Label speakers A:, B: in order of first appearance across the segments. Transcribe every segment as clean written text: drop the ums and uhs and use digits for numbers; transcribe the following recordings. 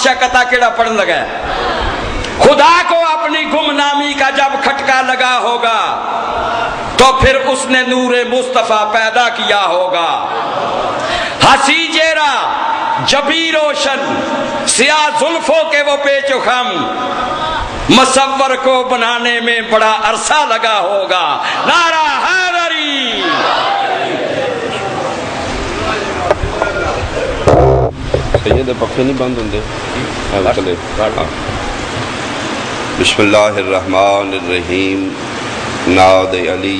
A: شکتا کیڑا پڑھن لگا ہے. خدا کو اپنی گمنامی کا جب کھٹکا لگا ہوگا تو پھر اس نے نور مصطفیٰ پیدا کیا ہوگا. ہنسی چہرہ جبی روشن سیاہ زلفوں کے وہ پیچ و خم مصور کو بنانے میں بڑا عرصہ لگا ہوگا. نعرہ حیدری.
B: سید پکے نہیں بند ہوندے. بسم اللہ الرحمن الرحیم. ناد علی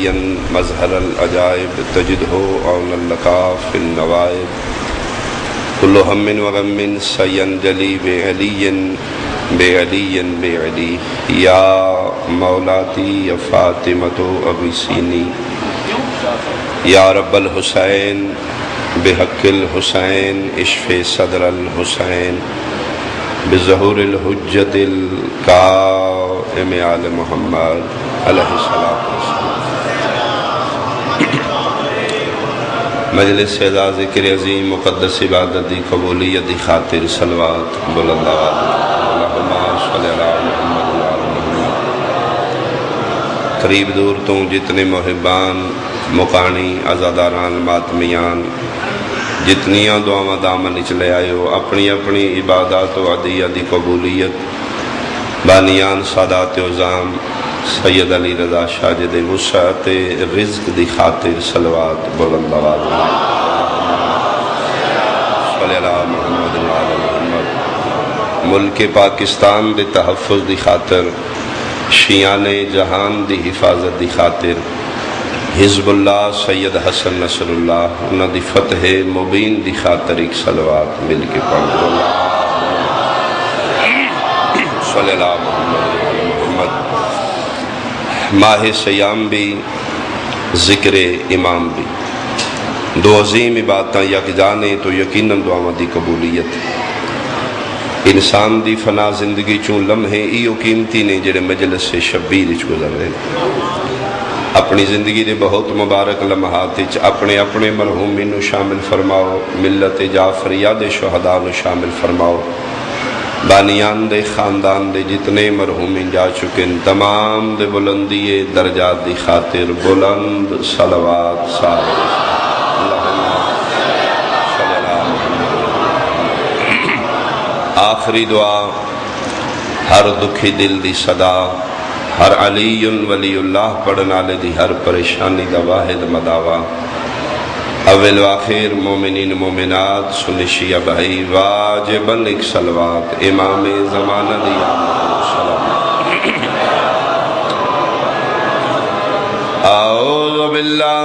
B: مظہر العجائب تجدہ اول اللقاف النوائب کل ہم و غم سینجلی بعلی بعلی بعلی یا مولاتی یا فاطمۃ ابیسینی یا رب الحسین بحق الحسین اشف صدر الحسین بظہور الحجت القائم آل محمد علیہ الصلوۃ والسلام. مجلس اعزاز ذکر عظیم مقدس عبادت دی قبولیت دی خاطر صلوات بلند آواز اللہم صلی علی محمد وعلی محمد. قریب دور تو جتنے محبان مقانی عزاداران ماتمیان جتنیاں دعاواں دامن چلے آئے ہو اپنی اپنی عبادات و عدیہ دی قبولیت بانیان سادات عظام سید علی رضا شاجد وسعت رزق دی خاطر صلوات بلند آواز صلی اللہ محمد وعلی محمد. ملک پاکستان دے تحفظ دی خاطر شیعان جہان دی حفاظت دی خاطر حزب اللہ سید حسن نصر اللہ انہاں دی فتح مبین دی خاطر ایک صلوات مل کے پڑھو. صلی اللہ محمد وعلی محمد. ماہ سیام بھی ذکر امام بھی دو عظیم عبادتاں یک جانے تو یقیناً دعاواں دی قبولیت. انسان دی فنا زندگی چون لمحے ایو قیمتی نے جڑے مجلس سے شبیر اچ گزر رہے. اپنی زندگی دے بہت مبارک لمحات اچ اپنے اپنے مرحومین نو شامل فرماؤ. ملت جعفریہ دے شہداء نو شامل فرماؤ. بانیان دے خاندان دے جتنے مرحومین جا چکے تمام دے بلندی درجات دی خاطر بلند صلوات سارے. آخری دعا ہر دکھی دل دی صدا ہر علی ولی اللہ پڑھنا لے دی ہر پریشانی دا واحد مداوا. اول و آخر مومنین مومنات سنی شیعہ بھائی واجباً ایک صلوات امام زمانہ دیا اعوذ باللہ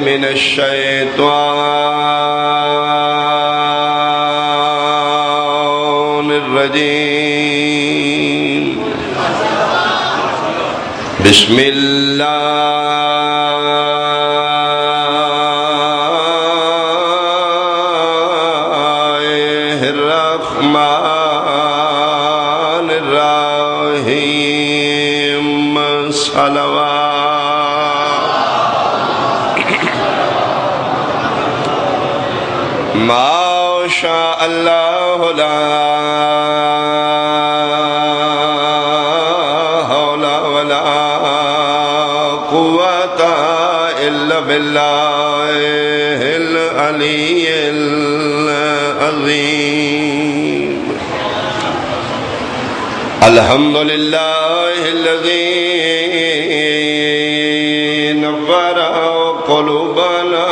B: من الشیطان الرجیم. بسم اللہ الرحمن الرحیم. صلوات. ما شاء اللہ لا باللہ العلی العظیم. الحمدللہ الذی نور قلوبنا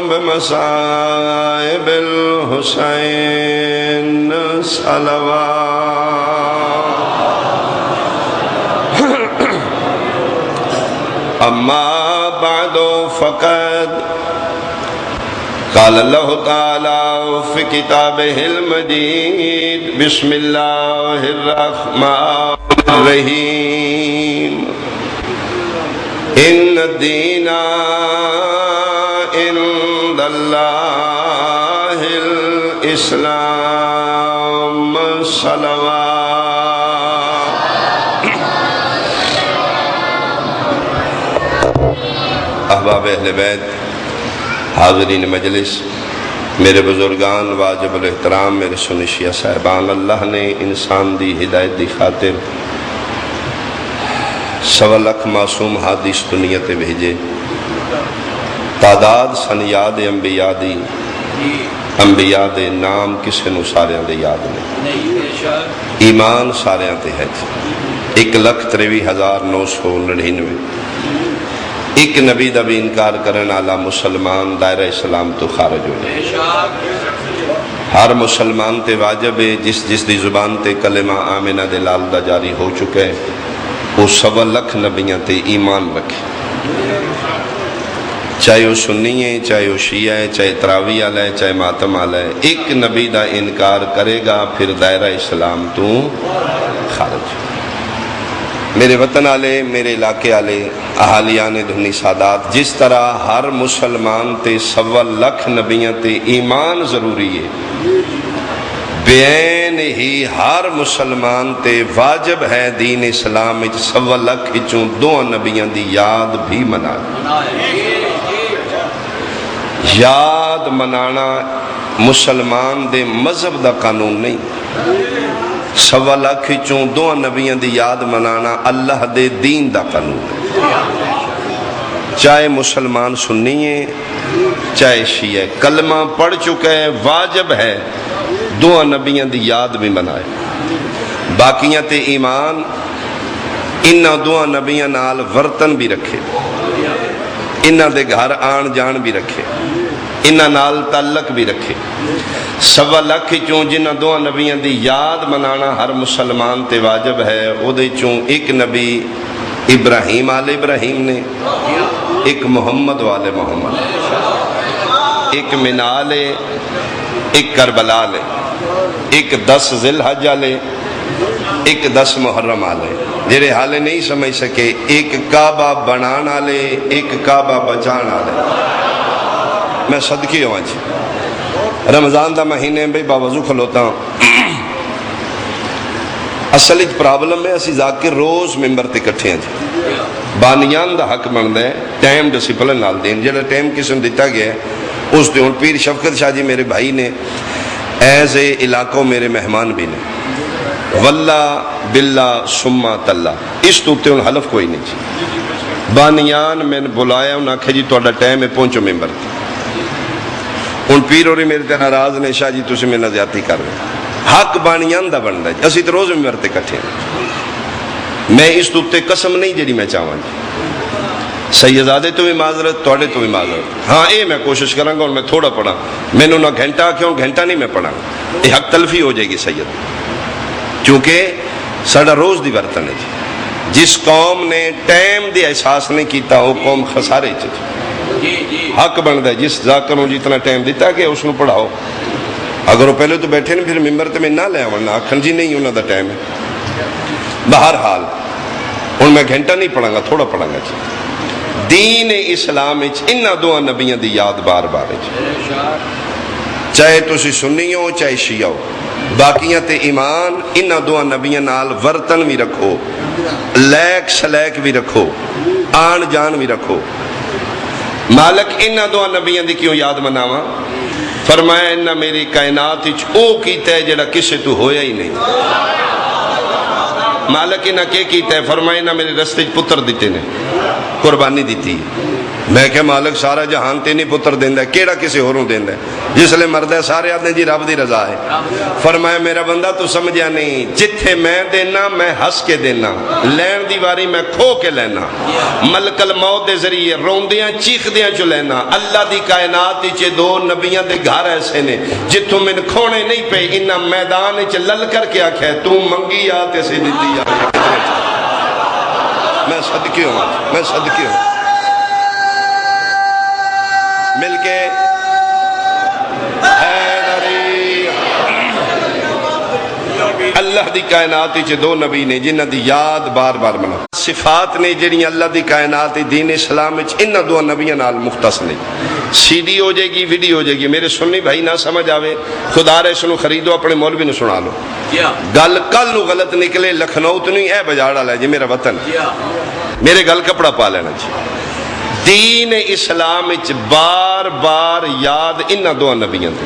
B: بمصائب الحسین. صلوات. اما بعد فقد قال اللہ تعالی فی کتابہ المجید بسم اللہ الرحمن الرحیم. ان الدین عند اللہ الاسلام. صلوات. احباب اہل بیت، حاضرین مجلس، میرے بزرگان واجب الاحترام، میرے سنی شیعہ صاحبان، اللہ نے انسان دی ہدایت دی خاطر 1.25 لاکھ معصوم ہادی اس دنیا تے بھیجے۔ تعداد سن یاد انبیاء دی، انبیاء دے نام کسے نو ساریاں دے یاد نہیں، ایمان ساریاں تے ہے 1,63,999۔ ایک نبی دا بھی انکار کرن والا مسلمان دائرہ اسلام تو خارج ہو جائے۔ ہر مسلمان تے واجب ہے جس دی زبان تے کلمہ آمنہ دے لال دا جاری ہو چکا ہے، وہ 1.25 لاکھ نبیاں تے ایمان رکھے، چاہے وہ سنی ہے، چاہے وہ شیعہ ہے، چاہے تراویح والا ہے، چاہے ماتم والا ہے، ایک نبی دا انکار کرے گا پھر دائرہ اسلام تو خارج۔ میرے وطن والے، میرے علاقے والے، اہالیان دھنی سادات، جس طرح ہر مسلمان تے 1.25 لاکھ نبیاں تے ایمان ضروری ہے، بین ہی ہر مسلمان تے واجب ہے دین اسلام 1.25 لاکھ چوں 2 نبیاں دی یاد بھی منا۔ یاد منانا مسلمان دے مذہب دا قانون نہیں، 1.25 لاکھ چوں 2 نبیاں دی یاد منانا اللہ دے دین دا قانون ہے۔ چاہے مسلمان سنی ہے، چاہے شیعہ، کلمہ پڑھ چکا ہے، واجب ہے 2 نبیاں دی یاد بھی منائے۔ باقیاں تے ایمان، انہاں 2 نبیاں نال ورتن بھی رکھے، انہاں دے گھر آن جان بھی رکھے، انہاں نال تعلق بھی رکھے۔ 1.25 لاکھ چوں جنہاں 2 نبیاں دی یاد منانا ہر مسلمان تے واجب ہے، او دے چوں ایک نبی ابراہیم آل ابراہیم نے، ایک محمد والے محمد، ایک منال ہے، ایک کربلا لے، ایک 10 ذی الحج لے، ایک 10 محرم لے۔ جڑے حالے نہیں سمجھ سکے، ایک کعبہ بنانا لے، ایک کعبہ بچانا لے۔ میں صدقی ہوں جی، رمضان دا مہینے بھئی باوضو کھلوتا ہوں، اصل ایک پرابلم ہے، اسی ذاکر روز ممبر تے کٹھے ہیں جی، بانیان دا حق بندا ہے ٹائم ڈسپلن نال دین، جڑا ٹائم کسی نے دیتا گیا ہے اس دے۔ ہن پیر شفقت شاہ جی میرے بھائی نے، ایز اے علاقوں میرے مہمان بھی نے، واللہ باللہ سمہ تاللہ، اس تو تے ان حلف کوئی نہیں جی۔ بانیان میں نے بلایا، انہاں کہا جی توڑا ٹائم ہے، پہنچو ممبر تے۔ ان پیر ہوری میرے تے ناراض نے، شاہ جی تسی میں نزیاتی کر رہے، حق بانیان دا بندا ہے، اسی تے روز ممبر تے کٹھے ہیں۔ میں اس تو تے قسم نہیں جڑی میں چاہواں جی، سیدزادے تو بھی معذرت، توڑے تو بھی معذرت، ہاں اے میں کوشش کروں گا اور میں تھوڑا پڑھا، میں نے نہ گھنٹہ کیوں گھنٹہ نہیں میں پڑھا، یہ حق تلفی ہو جائے گی سید، کیونکہ ساڑا روز دی برتن ہے جی۔ جس قوم نے ٹائم دی احساس نہیں کیتا وہ قوم خسارے چ حق بنتا ہے، جس ذاکروں جتنا ٹائم دیتا کہ اس کو پڑھاؤ، اگر وہ پہلے تو بیٹھے نہیں پھر ممبر تے میں نہ لے آنا، آکھن جی نہیں انہوں دا ٹائم ہے۔ بہرحال ہن میں گھنٹہ نہیں پڑھاں گا، تھوڑا پڑھاں گا جی۔ دین اسلام انہاں 2 نبیاں دی یاد بار بار ہے، چاہے تسی سنی ہو چاہے شیعہ ہو، باقیاں تے ایمان، انہاں 2 نبیاں نال ورتن بھی رکھو، لیک سلیک بھی رکھو، آن جان بھی رکھو۔ مالک انہاں 2 نبیاں دی کیوں یاد مناواں؟ فرمایا انہاں میری کائنات وچ او کیتا ہے جڑا کسے تو ہویا ہی نہیں۔ مالک انہاں کے کیتا ہے؟ فرمایا انہاں میرے رستے پتر دیتے نے، قربانی دیتی ہے۔ میں کہ مالک سارا جہان تے نہیں پتر دیندہ ہے، کیڑا کسی ہوروں دیندہ ہے؟ جس لئے مرد ہے سارے آدھے جی رب دی رضا ہے۔ فرمایا میرا بندہ تو سمجھیا نہیں، جتھے میں دینا میں ہس کے دینا، لین دیواری میں کھو کے لینا، ملک الموت دے ذریعے روندیاں چیخ دیاں چو لینا۔ اللہ دی کائنات چے 2 نبیاں دے گھر ایسے نے جتوں من کھونے نہیں پہ، انہاں میدان چے لل کر کے آکھے تو منگی آتے سے دیتی آ۔ میں صدقی ہوں، میں صدقی ہوں، مل کے اللہ دی کائنات چے 2 نبی نے جنہ دی یاد بار بار منا۔ صفات نے جڑی اللہ دی کائنات دین اسلام انہاں 2 نبیاں نال مختص نہیں۔ سی ڈی ہو جائے گی، ویڈیو ہو جائے گی، میرے سنی بھائی نہ سمجھ آوے خدا رہے سنو خریدو، اپنے مولوی نو سنا لو، گل کل نو غلط نکلے، لکھنؤ تو نہیں اے بجاڑا لے جی میرا وطن، میرے گل کپڑا پا لینا جی۔ دین اسلام بار بار یاد انہاں دو نبیاں تے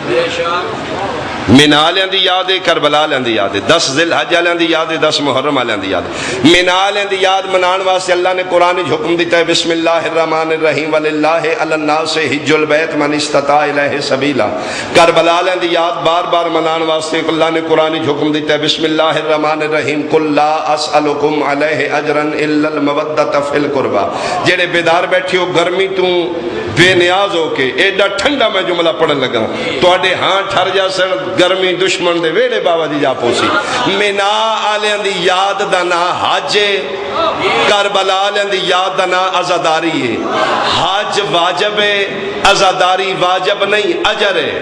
B: مینا والوں دی یاد ہے، کربلا والوں دی یاد ہے، 10 ذی الحج والوں دی یاد ہے، 10 محرم والوں دی یاد ہے۔ مینا والوں دی یاد منان واسطے اللہ نے قرآن حکم دیتا ہے بسم اللہ الرحمن الرحیم وللہ علی الناس حج البیت من استطاع الیہ سبیلا۔ کربلا والوں دی یاد بار بار منان واسطے اللہ نے قرآن حکم دیتا ہے بسم اللہ الرحمن الرحیم قل لا اسألکم علیہ اجرا الا المودۃ فی القربى۔ جڑے بیدار بیٹھے ہو گرمی تو بے نیاز ہو کے ایڈا ٹھنڈا میں جملہ پڑھن لگا تواڈے ہاں ٹھر جا سن گرمی دشمن دے ویڑے بابا جی جا پوسی۔ مینا آلیاں دی یاد دا نا حج ہے، کربلا آلیاں دی یاد دا نا عزاداری ہے۔ حج واجب ہے، عزاداری واجب نہیں اجر ہے۔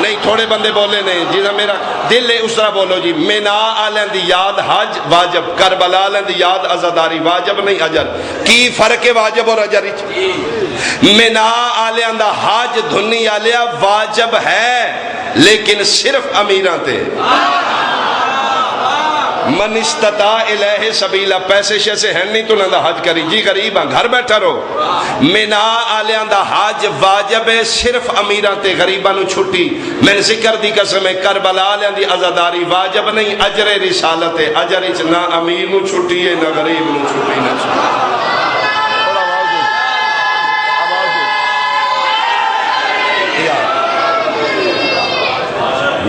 B: نہیں تھوڑے بندے بولے نہیں جیسا میرا دل ہے اس طرح بولو جی۔ مینا آلیاں دی یاد حج واجب، کربلا آلیاں دی یاد عزاداری واجب نہیں اجر۔ کی فرق ہے واجب اور اجر؟ مینا آلیاں دا حج دھنی آلیاں واجب ہے لیکن صرف امیراں تے۔ من استطاع الیہ سبیلا، پیسے شیسے ہیں نہیں تو نہ دا حج کری جی غریب ہاں گھر بیٹھا رہو۔ مینا آلیاں دا حج واجب ہے صرف امیراں تے، غریباں نو چھٹی۔ میں نے ذکر دی قسم ہے کربلا آلیاں دی عزاداری واجب نہیں اجر رسالت ہے۔ اجر اچ نہ امیر نو چھٹی ہے نہ غریب نو چھٹی نہ چھٹی۔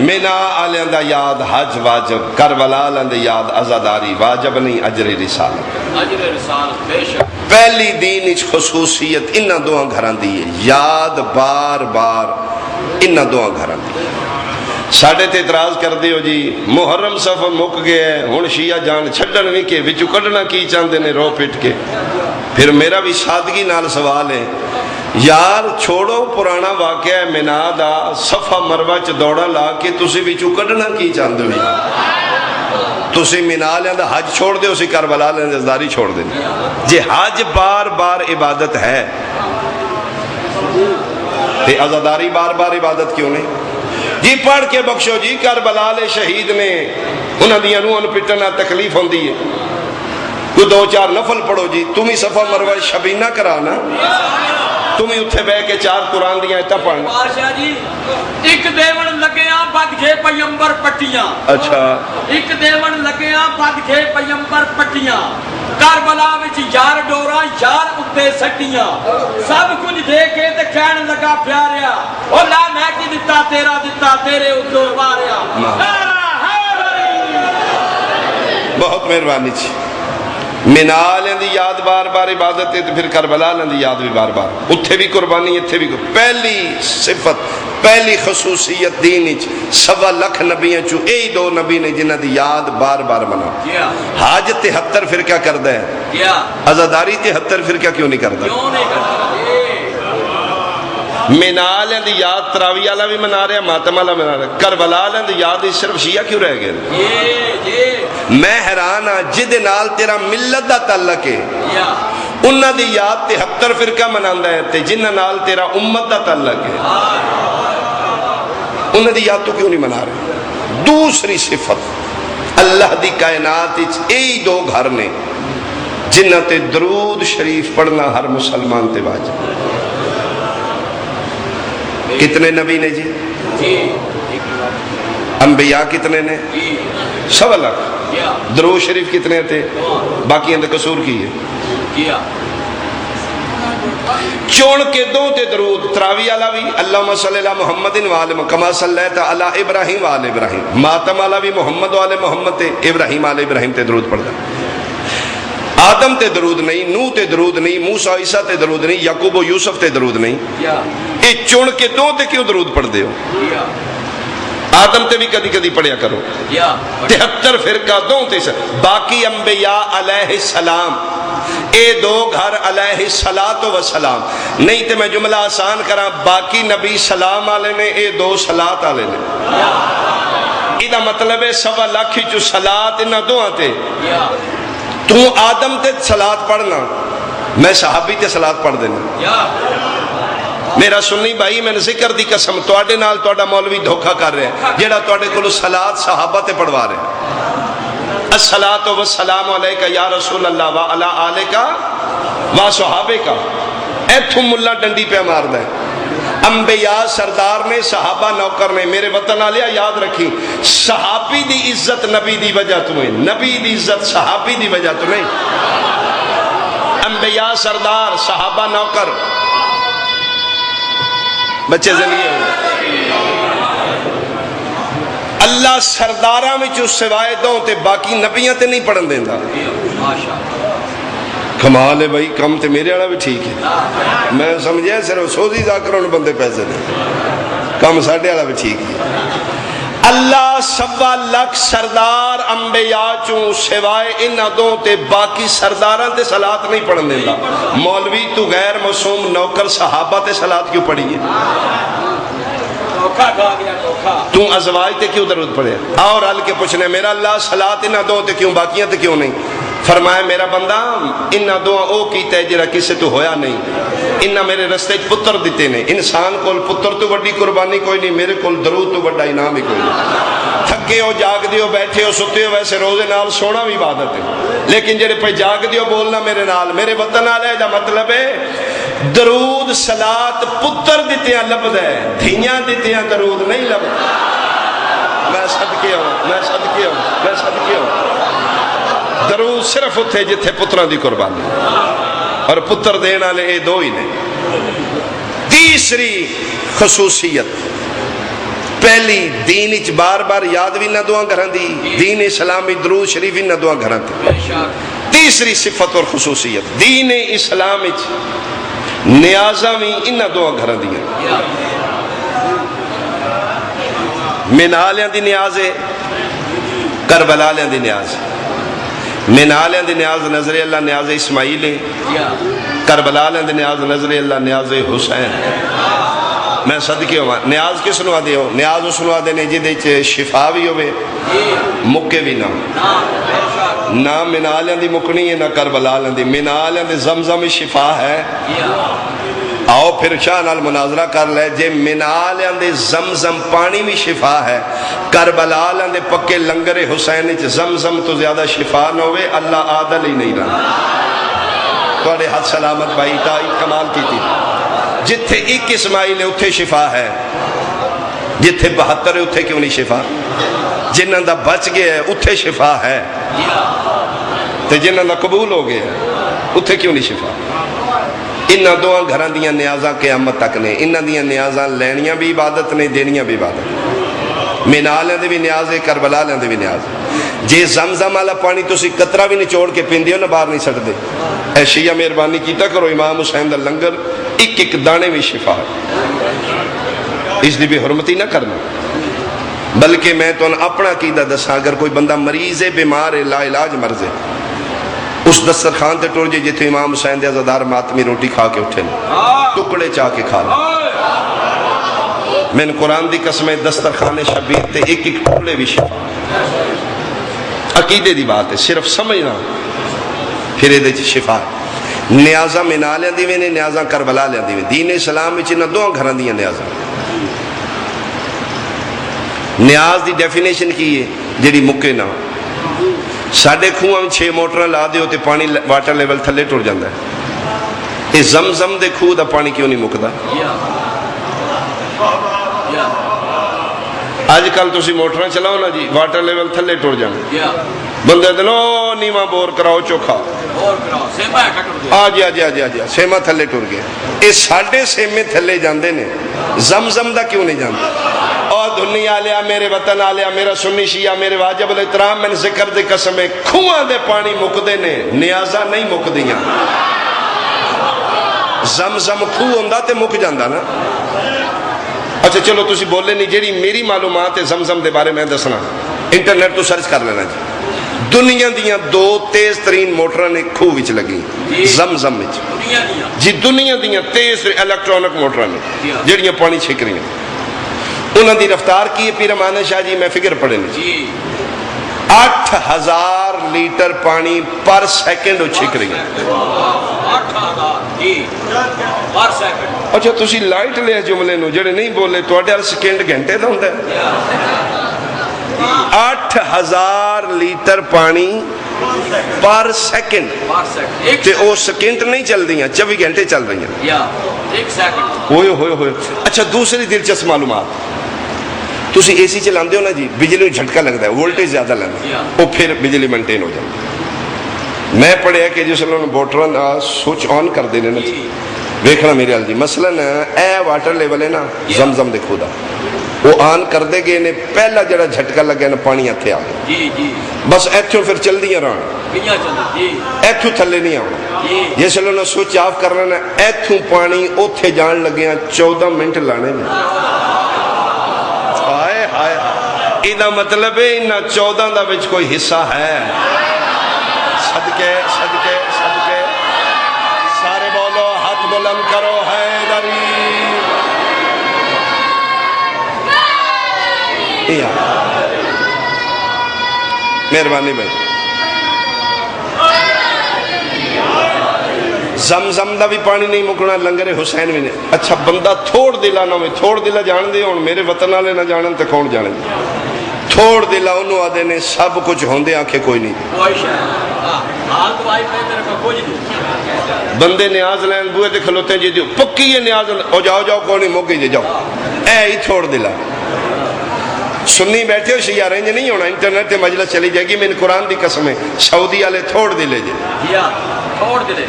B: مینا آلیاں دا یاد حج واجب، کربلا آلیاں دا یاد عزاداری واجب نہیں اجر رسالت۔ بے شک پہلی دین اچ خصوصیت انہاں دوہاں گھراں دی ہے، یاد بار بار انہاں دوہاں گھراں دی ہے۔ ساڑھے تے اعتراض کر دیو جی محرم صفحہ مک گئے ہن شیعہ جان چھڈن نہیں کہ وچوں کڈنا کی چاہندے نے رو پٹ کے۔ پھر میرا بھی سادگی نال سوال ہے یار چھوڑو پرانا واقعہ ہے مینا دا، صفا مروہ چ دوڑا لا کے تسی وچوں کڈنا کی چاہندے ہو؟ تسی مینا لیاں دا حج چھوڑ دے اسی کربلا لیاں دا عزاداری چھوڑ دے۔ جے حج بار بار عبادت ہے تے عزاداری بار بار عبادت کیوں نہیں؟ جی پڑھ کے بخشو جی کربلا لے شہید نے انہاں دیاں روحاں پٹنا تکلیف ہوندی ہے، کوئی 2-4 نفل پڑھو جی، تم ہی صفا مروہ شبینہ کرانا، تم ہی اتھے بے کے 4 قرآن دیاں ایتا پڑھنا۔
A: بادشاہ جی ایک دیون لگیاں بگ جے پیمبر پٹیاں،
B: اچھا
A: ایک دیون لگیاں بگ جے پیمبر پٹیاں، کربلا وچ یار ڈورا یار اتے سٹیاں، سب کچھ دے کے تے کہن لگا پیاریا او لا میں کی دتا تیرا دتا تیرے اتوں ماریا۔
B: بہت مہربانی جی۔ مینا والوں دی یاد بار بار عبادت ہے تو پھر کربلا والوں دی یاد بھی بار بار، اتھے بھی قربانی اتھے بھی قربانی۔ پہلی صفت پہلی خصوصیت دین وچ 1.25 لاکھ نبیاں چوں یہی 2 نبی نے جنہاں دی یاد بار بار منا۔ حج 73 فرقہ کردا ہے، عزاداری 73 فرقہ کیوں نہیں کردا؟ مینا والوں دی یاد تراویح والا بھی منا رہا، ماتم والا منا رہا، کربلا والوں دی یاد صرف شیعہ کیوں رہ گئے؟ میں حیران ہاں جدے نال تیرا ملت دا تعلق ہے انہاں دی یاد 73 فرقہ مناندا ہے تے جنہاں نال تیرا امت دا تعلق ہے انہاں دی یاد تو کیوں نہیں منا رہے؟ دوسری صفت اللہ دی کائنات وچ یہی 2 گھر نے جنہاں تے درود شریف پڑھنا ہر مسلمان تے واجب۔ کتنے نبی نے جی؟ انبیاء کتنے نے؟ 1.25 لاکھ۔ درود شریف کتنے تھے؟ باقی اندر قصور کی ہے چون کے 2 تے درود، تراویح والا بھی اللہم صلی اللہ محمد وآل کما صلیت علی ابراہیم وآل ابراہیم، ماتم والا بھی محمد وآل محمد تے ابراہیم وآل ابراہیم تے درود پڑھتا۔ آدم تے درود نہیں، نوح تے درود نہیں، موسیٰ عیسیٰ تے درود نہیں، یعقوب و یوسف تے درود نہیں۔ یہ چون کے 2 تے کیوں درود پڑھ دے ہو؟ آدم تے بھی کدی کدی پڑھیا کرو۔ 73 فرقہ 2 تے باقی انبیاء علیہ السلام اے 2 گھر علیہ السلام نہیں تے میں جملہ آسان کرا باقی نبی سلام والے نے اے 2 صلات والے نے۔ یہ مطلب ہے 1.25 لاکھ چو صلات انہاں 2 تے۔ تو آدم تے صلات پڑھنا، میں صحابی تے صلات پڑھ دینا۔ میرا سنی بھائی میں نے ذکر دی قسم تواڈے نال تواڈا مولوی دھوکا کر رہا ہے جیڑا تواڈے کولوں صلات صحابہ تے پڑھوا رہے ہیں۔ الصلاۃ والسلام علیکہ یا رسول اللہ و علی آلکہ و صحابہ. ایتھوں ملا ڈنڈی پہ ماردا ہے. انبیاء سردار نے، صحابہ نوکر نے. میرے وطن والیا یاد رکھی، صحابی دی عزت نبی دی وجہ تو ہے، نبی دی عزت صحابی دی وجہ تو نہیں. انبیاء سردار، صحابہ نوکر. بچے ذلیل اللہ سرداراں وچوں سوائے دو تے باقی نبیاں تے نہیں پڑھن دیندا. کمال ہے بھائی، کم تے میرے والا بھی ٹھیک ہے. میں سمجھیا صرف سوزی ذاکر ان بندے پیسے دے، کم ساڈے والا بھی ٹھیک ہے. اللہ 1.25 لاکھ سردار انبیاء چوں سوائے انہاں دو تے باقی سرداراں تے صلاۃ نہیں پڑھن دیندا. مولوی تو غیر معصوم نوکر صحابہ تے صلاۃ کیوں پڑھی ہے؟ تو ازواج تے کیوں درود پڑھے؟ اور رل کے پوچھنے میرا اللہ صلاۃ انہاں دو تے کیوں باقیاں تے کیوں نہیں؟ فرمایا میرا بندہ انہاں دعا او کیتا ہے جڑا کسے تو ہویا نہیں. انہاں میرے رستے پتر دیتے نے. انسان کول پتر تو بڑی قربانی کوئی نہیں، میرے کول درود تو بڑا انعام ہی کوئی نہیں. تھکے ہو، جاگ دیو، بیٹھے ہو، ستے ہو، ویسے روزے نال سونا بھی عبادت ہے، لیکن جڑے پہ جاگ دیو بولنا میرے نال. میرے وطن والے دا مطلب ہے درود صلاۃ پتر دتیاں لبدا ہے، دھیاں دتیاں درود نہیں لبدا. میں صدقے ہوں، میں صدقے ہوں، میں صدقے ہوں. درود صرف اتھے جتھے پتراں دی قربانی، اور پتر دین والے اے دو ہی نے. تیسری خصوصیت، پہلی دین اچ بار بار یاد بھی نہ دعا گھراں دی، دین اسلامی درود شریف نہ دعا گھراں دی. تیسری صفت اور خصوصیت، دین اسلام اچ نیازاں بھی انہاں دعا گھراں دیاں. منالیاں دی نیاز ہے، کربلالیاں دی نیاز ہے. منالیاں دی نیاز نظر اللہ نیاز اسماعیل ہے، کربلالیاں دی نیاز نظر اللہ نیاز حسین. میں صدقے ہوا. نیاز کس نو آدھے ہو؟ نیاز اس نو آدھے نے جدے چے شفا بھی ہوئے مکے بھی نہ. نہ منالیاں دی مکنی ہے نہ کربلالیاں دی. منالیاں دی زمزم شفا ہے. آؤ پھر شاہ نال مناظرہ کر لے. جے منالیاں دے زمزم پانی بھی شفا ہے، کربلالیاں دے پکے لنگر حسین وچ زمزم تو زیادہ شفا نہ ہوئے، اللہ عادل ہی نہیں رہا. تواڈے ہاتھ سلامت بھائی، تائی کمال کی تھی. جتھے ایک اسماعیل ہے اتھے شفا ہے، جتھے 72 ہے اتھے کیوں نہیں شفا؟ جنہاں دا بچ گیا ہے اتھے شفا ہے، تے جنہاں دا قبول ہو گیا ہے اتھے کیوں نہیں شفا؟ انہاں دعا گھراں دیاں نیازاں قیامت تک نے. انہاں دیاں نیازاں لینیاں بھی عبادت نے، دینیاں بھی عبادت نے. منالیاں دے بھی نیاز ہے، کربلالیاں دے بھی نیاز ہے. جے زمزم والا پانی تسی قطرہ بھی نچوڑ کے پیندے ہو نہ باہر نہیں سٹ دے. اے شیعہ مہربانی کیتا کرو، امام حسین دا لنگر ایک ایک دانے میں شفا ہے. اس دی بھی حرمتی نہ کرنا. بلکہ میں تو اپنا عقیدہ دساں، اگر کوئی بندہ مریض ہے، بیمار ہے، لا علاج مرض ہے، اس دسترخوان تے ٹر جے جتھے امام حسین دے عزادار ماتمی روٹی کھا کے اٹھے ٹکڑے چاہ کے کھا لے. میں نے قرآن دی قسم دسترخوان شبیر تے ایک ایک ٹکڑے بھی شفا. عقیدے دی بات ہے، صرف سمجھنا پھر یہ دے شفا. نیازاں منالیاں دی بھی نے، نیازاں کربلالیاں دی بھی. دین اسلام وچ نہ دو گھراں دیاں نیازاں. نیاز دی ڈیفینیشن کی ہے جڑی مکے نہ. ساڑھے کھوہاں میں 6 موٹراں لا دیو تے پانی واٹر لیول تھلے ٹر جاندہ ہے. یہ زمزم دے کھوہ دا پانی کیوں نہیں مکدا؟ آج کل تسی موٹراں چلاؤ نا جی، واٹر لیول تھلے ٹر جاندہ. بندے دنو نیواں بور کراؤ چوکھا، آجی آجی آجی آجی سیمہ تھلے ٹر گئے. یہ ساڑھے سیمے تھلے جاندے نے، زمزم دا کیوں نہیں جاندے؟ اور دنیا آلیا، میرے وطن آلیا، میرا سنی شیعہ، میرے واجب الاحترام، میں نے ذکر دے قسم ہے کھوہاں دے پانی مکدے نے، نیازاں نہیں مکدیاں. زمزم کھوہ ہوندا تے مک جاندہ نا. اچھا چلو تسی بولے نہیں، جیڑی میری معلومات ہے زمزم دے بارے میں دسنا، انٹرنیٹ تو سرچ کر لینا جی. دنیا دیاں 2 تیز ترین موٹراں نے کھوہ وچ لگی زمزم وچ جی. دنیا دیاں تیز الیکٹرونک موٹراں نے جیڑیاں پانی چھک رہی ہیں. انہاں دی رفتار کی ہے پیر امان شاہ جی، میں فکر پڑھے نہیں، 8000 لیٹر پانی پر سیکنڈ چھک رہی ہیں. 8000 پر سیکنڈ. اچھا تسی لائٹ لے جملے نو جڑے نہیں بولے تو اڈے سیکنڈ گھنٹے دا ہوندا ہے. 8000 ਲੀਟਰ ਪਾਣੀ پر سیکنڈ تے او سیکنڈ نہیں چل رہی ہیں 24 گھنٹے چل رہی ہیں
A: ایک سیکنڈ
B: ہوئے ہوئے ہوئے اچھا دوسری دلچسپ معلومات تسی اے سی چلاندے ہو نا جی بجلی جھٹکا لگتا ہے وولٹیج زیادہ لگتا ہے وہ پھر بجلی مینٹین ہو جاتی ہے میں پڑھیا کہ جس نے موٹر سوئچ آن کر دینے نا ویکھنا میرے حال جی مثلا اے واٹر لیول ہے نا زمزم دے خدا وہ آن کر دے گئے نے پہلا جڑا جھٹکا لگا نا پانی ہتھے آ گیا بس ایتھوں پھر چل دیا رہن ایتھوں تھلے نہیں آنا جس نے سوئچ آف کرنا نا ایتھوں پانی اوتھے جان لگے 14 منٹ لانے میں ہائے ہائے ایدہ مطلب ہے انہا 14 دا وچ کوئی حصہ ہے صدقے صدقے صدقے سارے بولو ہاتھ بلند کرو حیدری مہربانی بھائی زمزم دا بھی پانی نہیں مکنا لنگر حسین بھی نہیں اچھا بندہ تھوڑ دلا نہ ہوئے تھوڑ دلا جان دے ہون میرے وطن والے نہ جانن تے کون جانے تھوڑ دلا انہوں آدھے نے سب کچھ ہوندے آنکھیں کوئی نہیں بندے نیاز لین بوئے تے کھلوتے ہیں جی دیو پکی یہ نیاز او جاؤ جاؤ کون نہیں موقعی جی جاؤ اے ہی تھوڑ دلا سنی بیٹھے ہو شیعہ رینج نہیں ہونا انٹرنیٹ تے مجلس چلی جائے گی میں نے قرآن دی قسم ہے سعودی والے تھوڑ دلے جی
A: تھوڑ دلے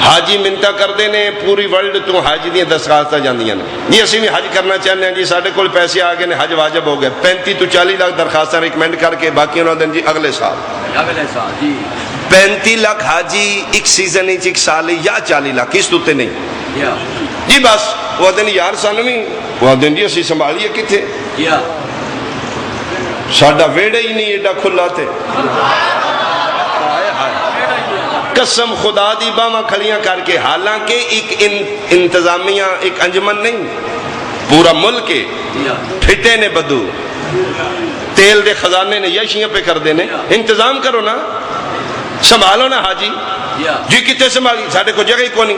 B: حاجی منتا کر دینے پوری ورلڈ تو حاجی دیاں دستخواستہ جاندیاں جی اسی بھی حج کرنا چاہنے ہیں جی ساڑھے کل پیسے آگے نے حج واجب ہو گئے 35 تو 40 لاکھ درخواستہ ریکمینڈ کر کے باقی انہوں دن جی اگلے سال جی 35 لاکھ حاجی ایک سیزن ایک سال یا 40 لاکھ اس دوتے نہیں جی بس وہ دن یار سانوی وہ دن جی اسی سنبھالیے کتے ساڑھا ویڑے ہی نہیں ایڈا کھلا تھے قسم خدا دی باما کھلیاں کر کے حالانکہ ایک انتظامیہ ایک انجمن نہیں پورا ملک پھٹے نے بدو تیل دے خزانے نے یشیاں پہ کر دینے انتظام کرو نا سنبھالو نا حاجی جی کتے سنبھالی ساڑھے کو جگہ ہی کونی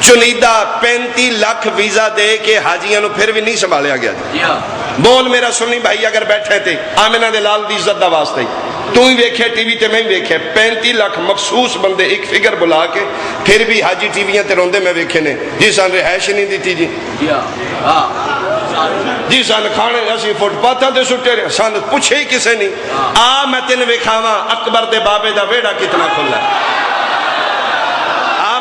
B: چنیدہ 35 لاکھ ویزا دے کے حاجیاں نو پھر بھی نہیں سنبھالیا گیا بول میرا سنی بھائی اگر بیٹھے تھے آمینہ دے لال دی عزت دا واسطہ ہی تو ہی ویکھے ٹی وی تے میں ہی ویکھے 35 لاکھ مخصوص بندے ایک فگر بلا کے پھر بھی حاجی ٹی ویاں تے روندے میں ویکھے نے جی سان رہائش نہیں دیتی جی جی سان کھانے اسی فٹ پاتھا دے سٹے رہے سان پوچھے ہی کسے نہیں آ میں تین ویکھاواں اکبر دے بابے دا ویڑا کتنا کھلا ہے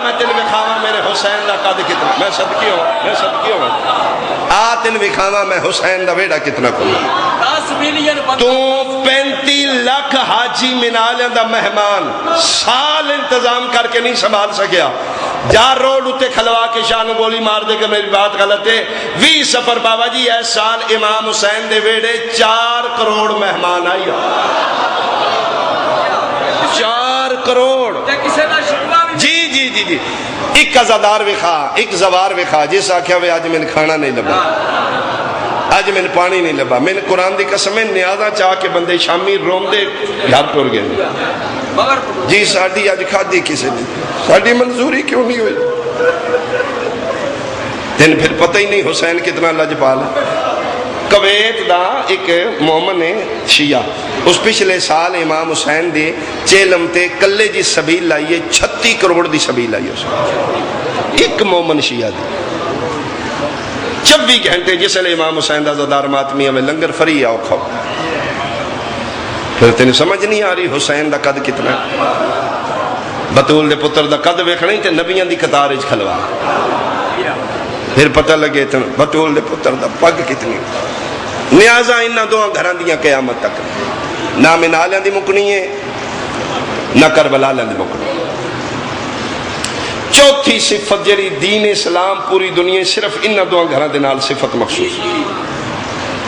B: میں تین وکھاواں میرے حسین دا قد کتنا میں صدقی ہوں آ تین وکھاواں میں حسین دا ویڑا کتنا کھلا تو 35 لاکھ حاجی منالیاں دا مہمان سال انتظام کر کے نہیں سنبھال سکیا جا روڈ اتے کھلوا کے شانو گولی مار دے کہ میری بات غلط ہے 20 سفر بابا جی اے سال امام حسین دے ویڑے 4 کروڑ مہمان آئی 4 کروڑ جی جی جی جی ایک ازادار وکھا ایک زوار وکھا جس آکھیا وے آج میں کھانا نہیں لبا آج میں پانی نہیں لبا میں نے قرآن دی قسمیں نیازہ چاہ کے بندے شامی روم دے گھر ٹور گئے جی ساڑھی آج کھا دی کسے نہیں ساڑھی منظوری کیوں نہیں ہوئی تین پھر پتہ ہی نہیں حسین کتنا لجپال ہے کویت دا ایک مومن شیعہ اس پچھلے سال امام حسین دے چیلم تے کلے جی سبیل لائیے 36 کروڑ دی سبیل لائیے اس ایک مومن شیعہ دی 24 گھنٹے جس لئے امام حسین دا زدار ماتمیہ میں لنگر فری آؤ کھو پھر تینہیں سمجھ نہیں آ رہی حسین دا قد کتنا بطول دے پتر دا قد ویکھنا ہی تے نبیاں دی قطار اچ کھلوا پھر پتہ لگے تے بطول دے پتر دا پگ کتنی نیازہ انہاں دو گھران دیاں قیامت تک نہ منالیاں دی مکنی ہے نہ کربلالیاں دی مکنی چوتھی صفت جری دین اسلام پوری دنیا صرف انہاں دو گھران دینال صفت مخصوص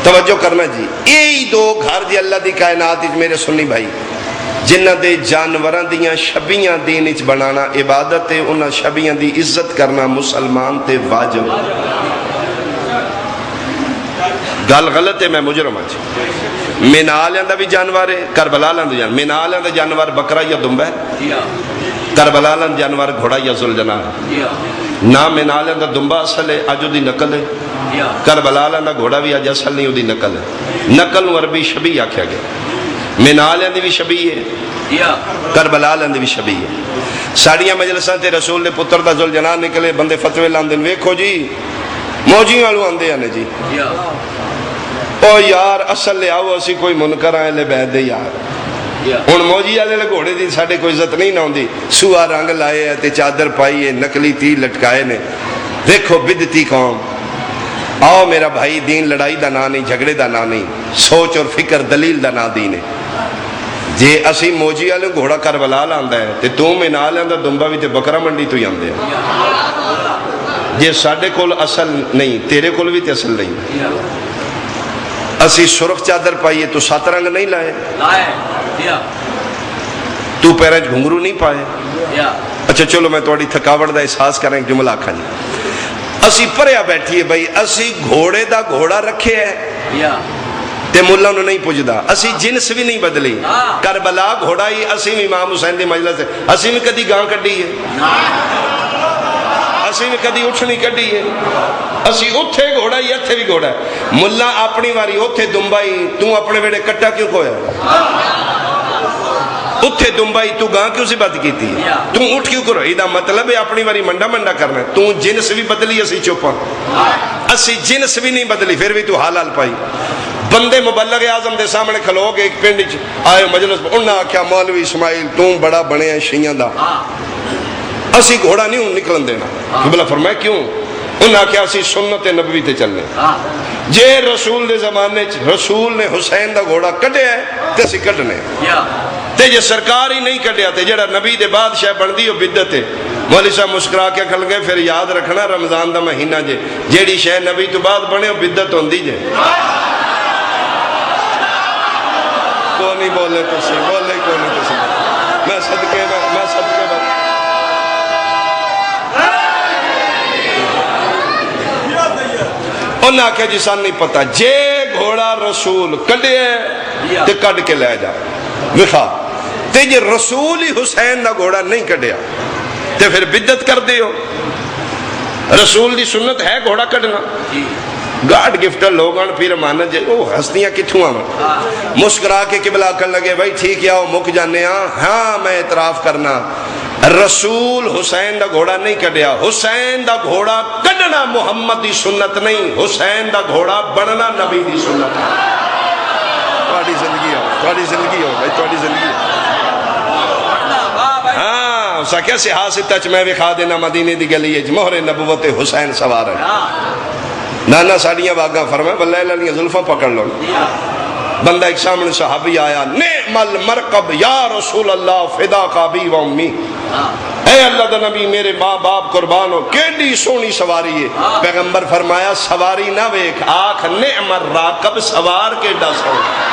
B: توجہ کرنا جی یہی دو گھر دی اللہ دی کائنات میرے سنی بھائی جنہ دے جانوران دیاں شبیاں دین اچ بنانا عبادت ہے انہاں شبیاں دی عزت کرنا مسلمان تے واجب گل غلط ہے میں مجرم آج منالیاں دا بھی جانور ہے کربلالیاں دا جانور منالیاں دا جانور بکرا یا دمبہ ہے کربلالیاں جانور گھوڑا یا ذوالجناح نہ منالے دا دمبا اصل ہے اج دی نقل ہے کربلا دا گھوڑا بھی اج اصل نہیں دی نقل ہے نقل نو عربی شبیہ آکھیا گیا منالے دی بھی شبیہ ہے کربلا دی بھی شبیہ ہے ساڑیاں مجلساں تے رسول دے پتر دا ذوالجلال نکلے بندے فتوے لاندے ویکھو جی موجی والوں آندے ہیں جی او یار اصل لے آؤ اسی کوئی منکر آئے لے بیعت دے یار ہن موجی والے گھوڑے دی ساڈے کوئی عزت نہیں نہ ہوندی سوا رنگ لائے ہے تے چادر پائی ہے نقلی تیر لٹکائے نے دیکھو بدتی قوم آؤ میرا بھائی دین لڑائی دا نا نہیں جھگڑے دا نا نہیں سوچ اور فکر دلیل دا نا دین ہے جے اسی موجی والے گھوڑا کربلا لاندا ہے تے تو میں نال لاندا دمبا بھی تے بکرا منڈی تو ہی آندے ہیں جے ساڈے کول اصل نہیں تیرے کول بھی تے اصل نہیں اسی سرخ چادر پائیے تو 7 رنگ نہیں لائے تو پیریں گھنگرو نہیں پائے اچھا چلو میں تھوڑی تھکاوٹ دا احساس کریں ایک جملہ آکھا جی اسی پریا بیٹھیے بھائی اسی گھوڑے دا گھوڑا رکھے ہے تے ملہ انہوں نہیں پوچھدا اسی جنس بھی نہیں بدلی کربلا گھوڑا ہی اسی بھی امام حسین دی مجلس ہے اسی بھی کدی گاں کڈی ہے اسی بھی کدی اٹھنی کڈی ہے اسی اتھے گھوڑا ہی اتھے بھی گھوڑا ہے ملہ اپنی واری اتھے دمبائی تو اپنے ویڑے کٹا کیوں کویا اتھے دمبائی تو گاں کیوں سی بات کیتی ہے تو اٹھ کیوں کرو ایدہ مطلب ہے اپنی واری منڈا منڈا کرنا ہے تو جنس بھی بدلی اسی چوپا اسی جنس بھی نہیں بدلی پھر بھی تو حال حال پائی بندے مبلغ اعظم دے سامنے کھلو گے ایک پنڈ آئے مجلس انہاں آکھیا مولوی اسماعیل تو بڑا بنے ہیں شیعہ دا اسی گھوڑا نہیں ہوں نکلن دینا بلا فرمایا کیوں انہاں آکھیا اسی سنت نبوی تے چلنے جے رسول دے زمانے رسول نے حسین دا گھوڑا کڈے ہے تے اسی کڈنے تے جے سرکار ہی نہیں کڈیا تے جڑا نبی دے بادشاہ بندی ہو بدت ہے مولی صاحب مسکرا کے کھل گئے پھر یاد رکھنا رمضان دا مہینہ جے جیڑی شے نبی تو بعد بنے ہو بدت ہوندی جے کو نہیں بولے تو سی بولے کو نہیں تو سی میں صدقے انہاں کہ جسان نہیں پتا جے گھوڑا رسول کڈے ہے تے کڈ کے لے جا وکھا تے جے رسول ہی حسین دا گھوڑا نہیں کڈیا تے پھر بدت کر دے ہو رسول دی سنت ہے گھوڑا کڈنا گاڈ گفٹر لوگاں پھر مانا جے او ہستیاں کتھوں آواں مسکرا کے قبلہ کر لگے بھائی ٹھیک ہے آؤ مک جانے ہاں میں اعتراف کرنا رسول حسین دا گھوڑا نہیں کڈیا حسین دا گھوڑا کڈنا محمد دی سنت نہیں حسین دا گھوڑا بننا نبی دی سنت تھوڑی زندگی ہو تھوڑی زندگی ہو بھائی تھوڑی زندگی ہو ہاں اسا کیا سیاست تچ میں وکھا دینا مدینے دی گلی ہے مہر نبوت حسین سوار ہے نانا ساڑیاں باغاں فرمائے واللہ للیاں ظلفہ پکڑ لو بندہ ایک سامنے صحابی آیا نعم المرکب یا رسول اللہ فدا قابی و امی اے اللہ دا نبی میرے ماں باپ قربان ہو کیڈی سونی سواری ہے پیغمبر فرمایا سواری نہ ویکھ آنکھ نعم الراکب سوار کے ڈا سونا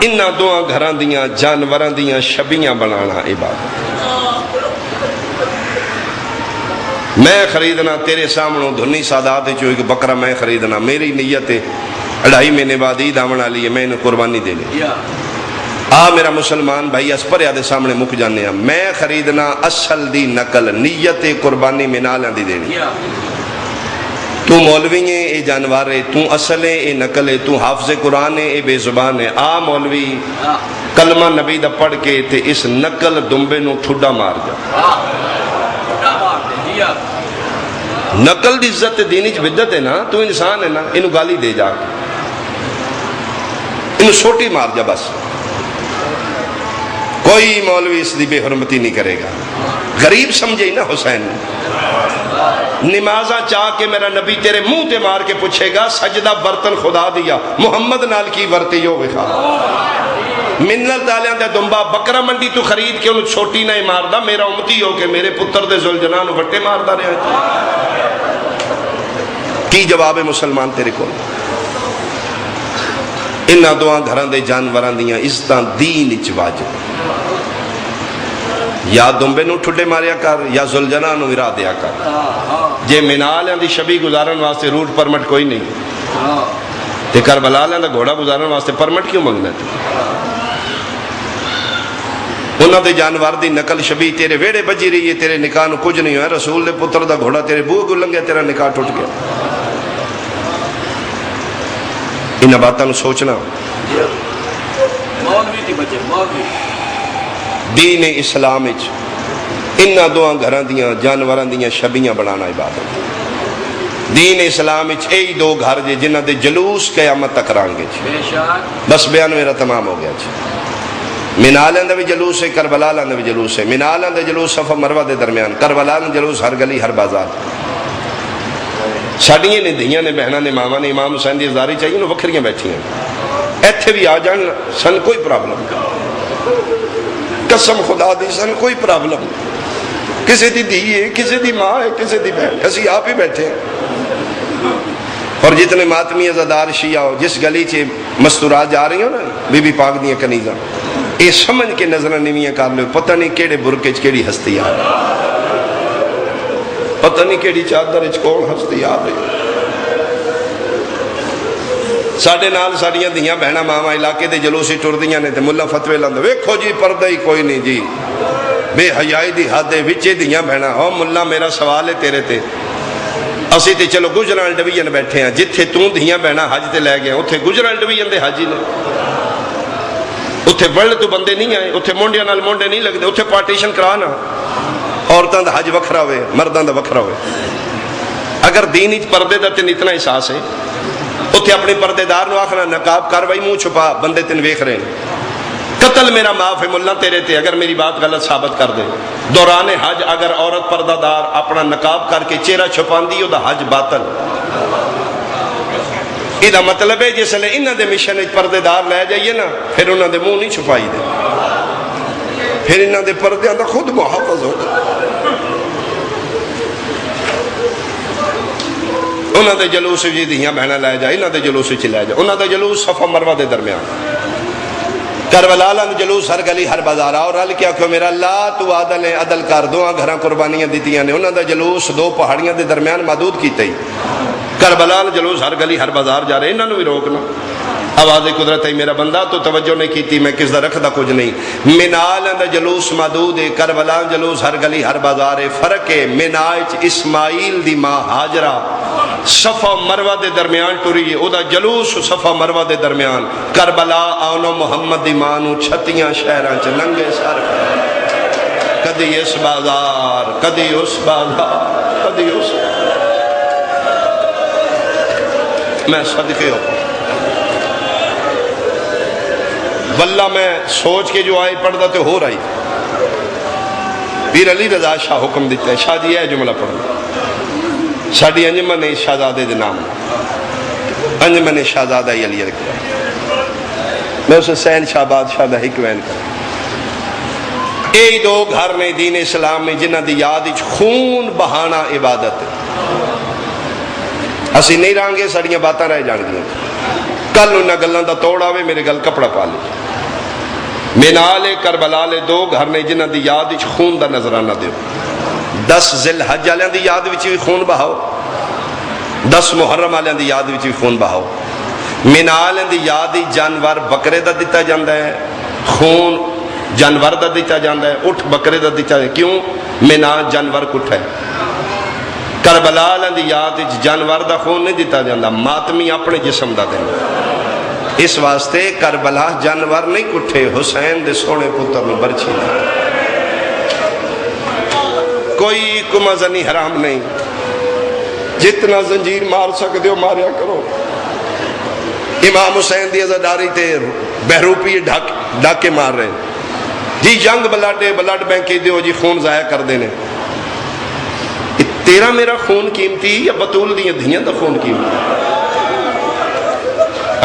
B: انہاں دعا گھران دیاں جانوران دیاں شبیاں بنانا عبادت میں خریدنا تیرے سامنوں دھنی سادات جو ایک بکرا میں خریدنا میری نیت ہے 2.5 مہینے بعد عید آمنا لیے میں انہیں قربانی دے لے میرا مسلمان بھائی اسپریا دے سامنے مک جانے ہیں میں خریدنا اصل دی نقل نیت قربانی میں نالیاں دی دینی تو مولوی ہے اے جانوار ہے تو اصل ہے اے نقل ہے تو حافظ قرآن ہے اے بے زبان ہے مولوی کلمہ نبی دا پڑھ کے تے اس نقل دمبے نو ٹھڈا مار جا نقل دی عزت دینی چ بدت ہے نا تو انسان ہے نا انہوں گالی دے جا کے انہوں سوٹی مار جا بس کوئی مولوی اس دی بے حرمتی نہیں کرے گا غریب سمجھے نا حسین نمازہ چاہ کے میرا نبی تیرے منہ تے مار کے پوچھے گا سجدہ برتن خدا دیا محمد نال کی ورتی ہو بخا منت دالیاں دے دنبا بکرہ منڈی تو خرید کے انہوں چھوٹی نہ مار دا میرا امتی ہو کہ میرے پتر دے ذوالجلال وٹے مار دا رہے کی جواب مسلمان تیرے کو انہاں دعا گھران دے جانوران دیاں عزتاں دین اچ واجب یا دنبے نو ٹھڈے ماریا کر یا ذوالجلال نو ارا دیا کر جے منالیاں دی شبی گزارن واسطے روٹ پرمٹ کوئی نہیں تے کربلا لیاں دا گھوڑا گزارن واسطے پرمٹ کیوں منگنا تھی انہوں دے جانور دی نقل شبی تیرے ویڑے بجی رہی ہے، تیرے نکاح نو کچھ نہیں ہوا، رسول دے پتر دا گھوڑا تیرے بوہ کو لنگیا، تیرا نکاح ٹوٹ گیا۔ انہاں باتاں نو سوچنا۔ دین اسلام وچ انہاں دوہاں گھراں دیاں جانوراں دیاں شبیاں بنانا عبادت۔ دین اسلام وچ یہی دو گھر جے جنہاں دے جلوس قیامت تک رانگے جی۔ بس بیان میرا تمام ہو گیا جی۔ منال اندر بھی جلوس ہے، کربلا اندر بھی جلوس ہے۔ منال اندر جلوس صفا مروہ دے درمیان، کربلا اندر جلوس ہر گلی ہر بازار۔ ساڑیاں نے دھیاں نے بہناں نے ماما نے امام حسین دی ازداری چاہیے انہوں وکھریاں بیٹھی ہیں، ایتھے بھی آ جان سن کوئی پرابلم، قسم خدا دی سن کوئی پرابلم، کسی دی دھی ہے، کسی دی ماں ہے، کسی دی بہن، اسی آپ ہی بیٹھے ہیں۔ اور جتنے ماتمی عزادار شیعہ ہو جس گلی چے مستورات جا رہی ہو نا بی بی پاک دیاں کنیزاں، اے سمجھ کے نظریں نویاں کر لو، پتہ نہیں کیڑے برکے چ کیڑی ہستی آ رہی، پتہ نہیں کیڑی چادر چ کون ہستی آ رہی۔ ساڈے نال ساڈیاں دھیاں بہناں ماواں علاقے دے جلوسی ٹردیاں نے تے ملا فتوی لاندے، ویکھو جی پردہ ہی کوئی نہیں جی، بے حیائی دی حد ہے، وچے دھیاں بہناں، او ملا میرا سوال ہے تیرے تے، اسی تے چلو گجران ڈویژن بیٹھے ہیں، جتھے توں دھیاں بہناں حج تے لے گیا اتھے گجران ڈویژن دے حاجی نے، اتھے ورلڈ تو بندے نہیں آئے، اتھے مونڈیاں نال مونڈے نہیں لگتے، اتھے پارٹیشن کرانا، عورتاں دا حج وکھرا ہوئے، مرداں دا وکھرا ہوئے۔ اگر دین وچ پردے دا تین اتنا احساس ہے، اتھے اپنے پردے دار نو آخنا نقاب کاروائی منہ چھپا، بندے تین ویکھ رہے ہیں، قتل میرا معاف ہے ملا تیرے تے اگر میری بات غلط ثابت کر دے۔ دوران حج اگر عورت پردہ دار اپنا نقاب کر کے چہرہ چھپاندی او دا حج باطل۔ یہ مطلب ہے جس لئے انہاں دے مشن پردے دار لے جائیے نا پھر انہاں دے منہ نہیں چھپائی دے، پھر انہاں دے پردے دا خود محافظ ہو گئے۔ انہاں دے جلوس جی دھیاں بہناں لے جائے، انہاں دے جلوس چ لے جائے، انہاں دے جلوس صفا مروہ دے درمیان، کربلا اندر جلوس ہر گلی ہر بازار۔ اور رل کیا کہ میرا اللہ تو عادل ہے، عدل کر، دو گھراں قربانیاں دیتیاں نے، انہاں دا جلوس دو پہاڑیاں دے درمیان محدود کیتے ہی، کربلا جلوس ہر گلی ہر بازار جا رہے، انہاں نو بھی روکنا۔ آواز قدرت ہے میرا بندہ تو توجہ نہیں کیتی، میں کس دا رکھدا کچھ نہیں۔ منال اندر جلوس محدود ہے، کربلا جلوس ہر گلی ہر بازار ہے۔ فرق ہے مینا وچ اسماعیل دی ماں ہاجرہ صفا مروہ دے درمیان ٹری ہے، او دا جلوس صفا مروہ دے درمیان۔ کربلا آنو محمد دی ماں نو چھتیاں شہراں چ ننگے سر، کدی اس بازار کدی اس بازار کدی اس، میں صدقے ہو واللہ میں سوچ کے جو آئے پڑھتا تو ہو رہی۔ پیر علی رضا شاہ حکم دیتا ہے، شاہ جی ہے جملہ پڑھنا، ساڑھی انجمن شہزادے دے نام، انجمن شہزادہ علی رکھا، میں اسے سین شاہ بادشاہ دا حکوین کر۔ اے دو گھر نے دین اسلام میں جنہ دی یاد خون بہانا عبادت ہے، اسی نہیں رہاں ساڑیاں باتاں رہ جان گیا، کل انہاں گلاں دا توڑ آوے میرے گل کپڑا پا لے۔ منال کربلا لے دو گھر نے جنہ دی یاد خون دا نظرانہ دیو، 10 ذی الحج والوں دی یاد وچ بھی خون بہاؤ، 10 محرم والوں دی یاد وچ بھی خون بہاؤ۔ منال دی یاد جانور بکرے دا دیتا جاندہ ہے، خون جانور دا دیتا جاندہ ہے، اٹھ بکرے دا دیتا ہے، کیوں؟ منا جانور کٹھ ہے۔ کربلا دی یاد جانور دا خون نہیں دیتا جاندہ، ماتمی اپنے جسم دا دینا، اس واسطے کربلا جانور نہیں کٹھے، حسین دے سونے پتر میں برچھی نہ، کوئی کمازنی حرام نہیں، جتنا زنجیر مار سکتے ہو ماریا کرو۔ امام حسین دی عزاداری تے بہروپی ڈاکے مار رہے ہیں جی، جنگ بلڈ بینکی دیو جی، خون ضائع کر دینے۔ تیرا میرا خون قیمتی یا بطول دیاں دھیاں دا خون قیمتی؟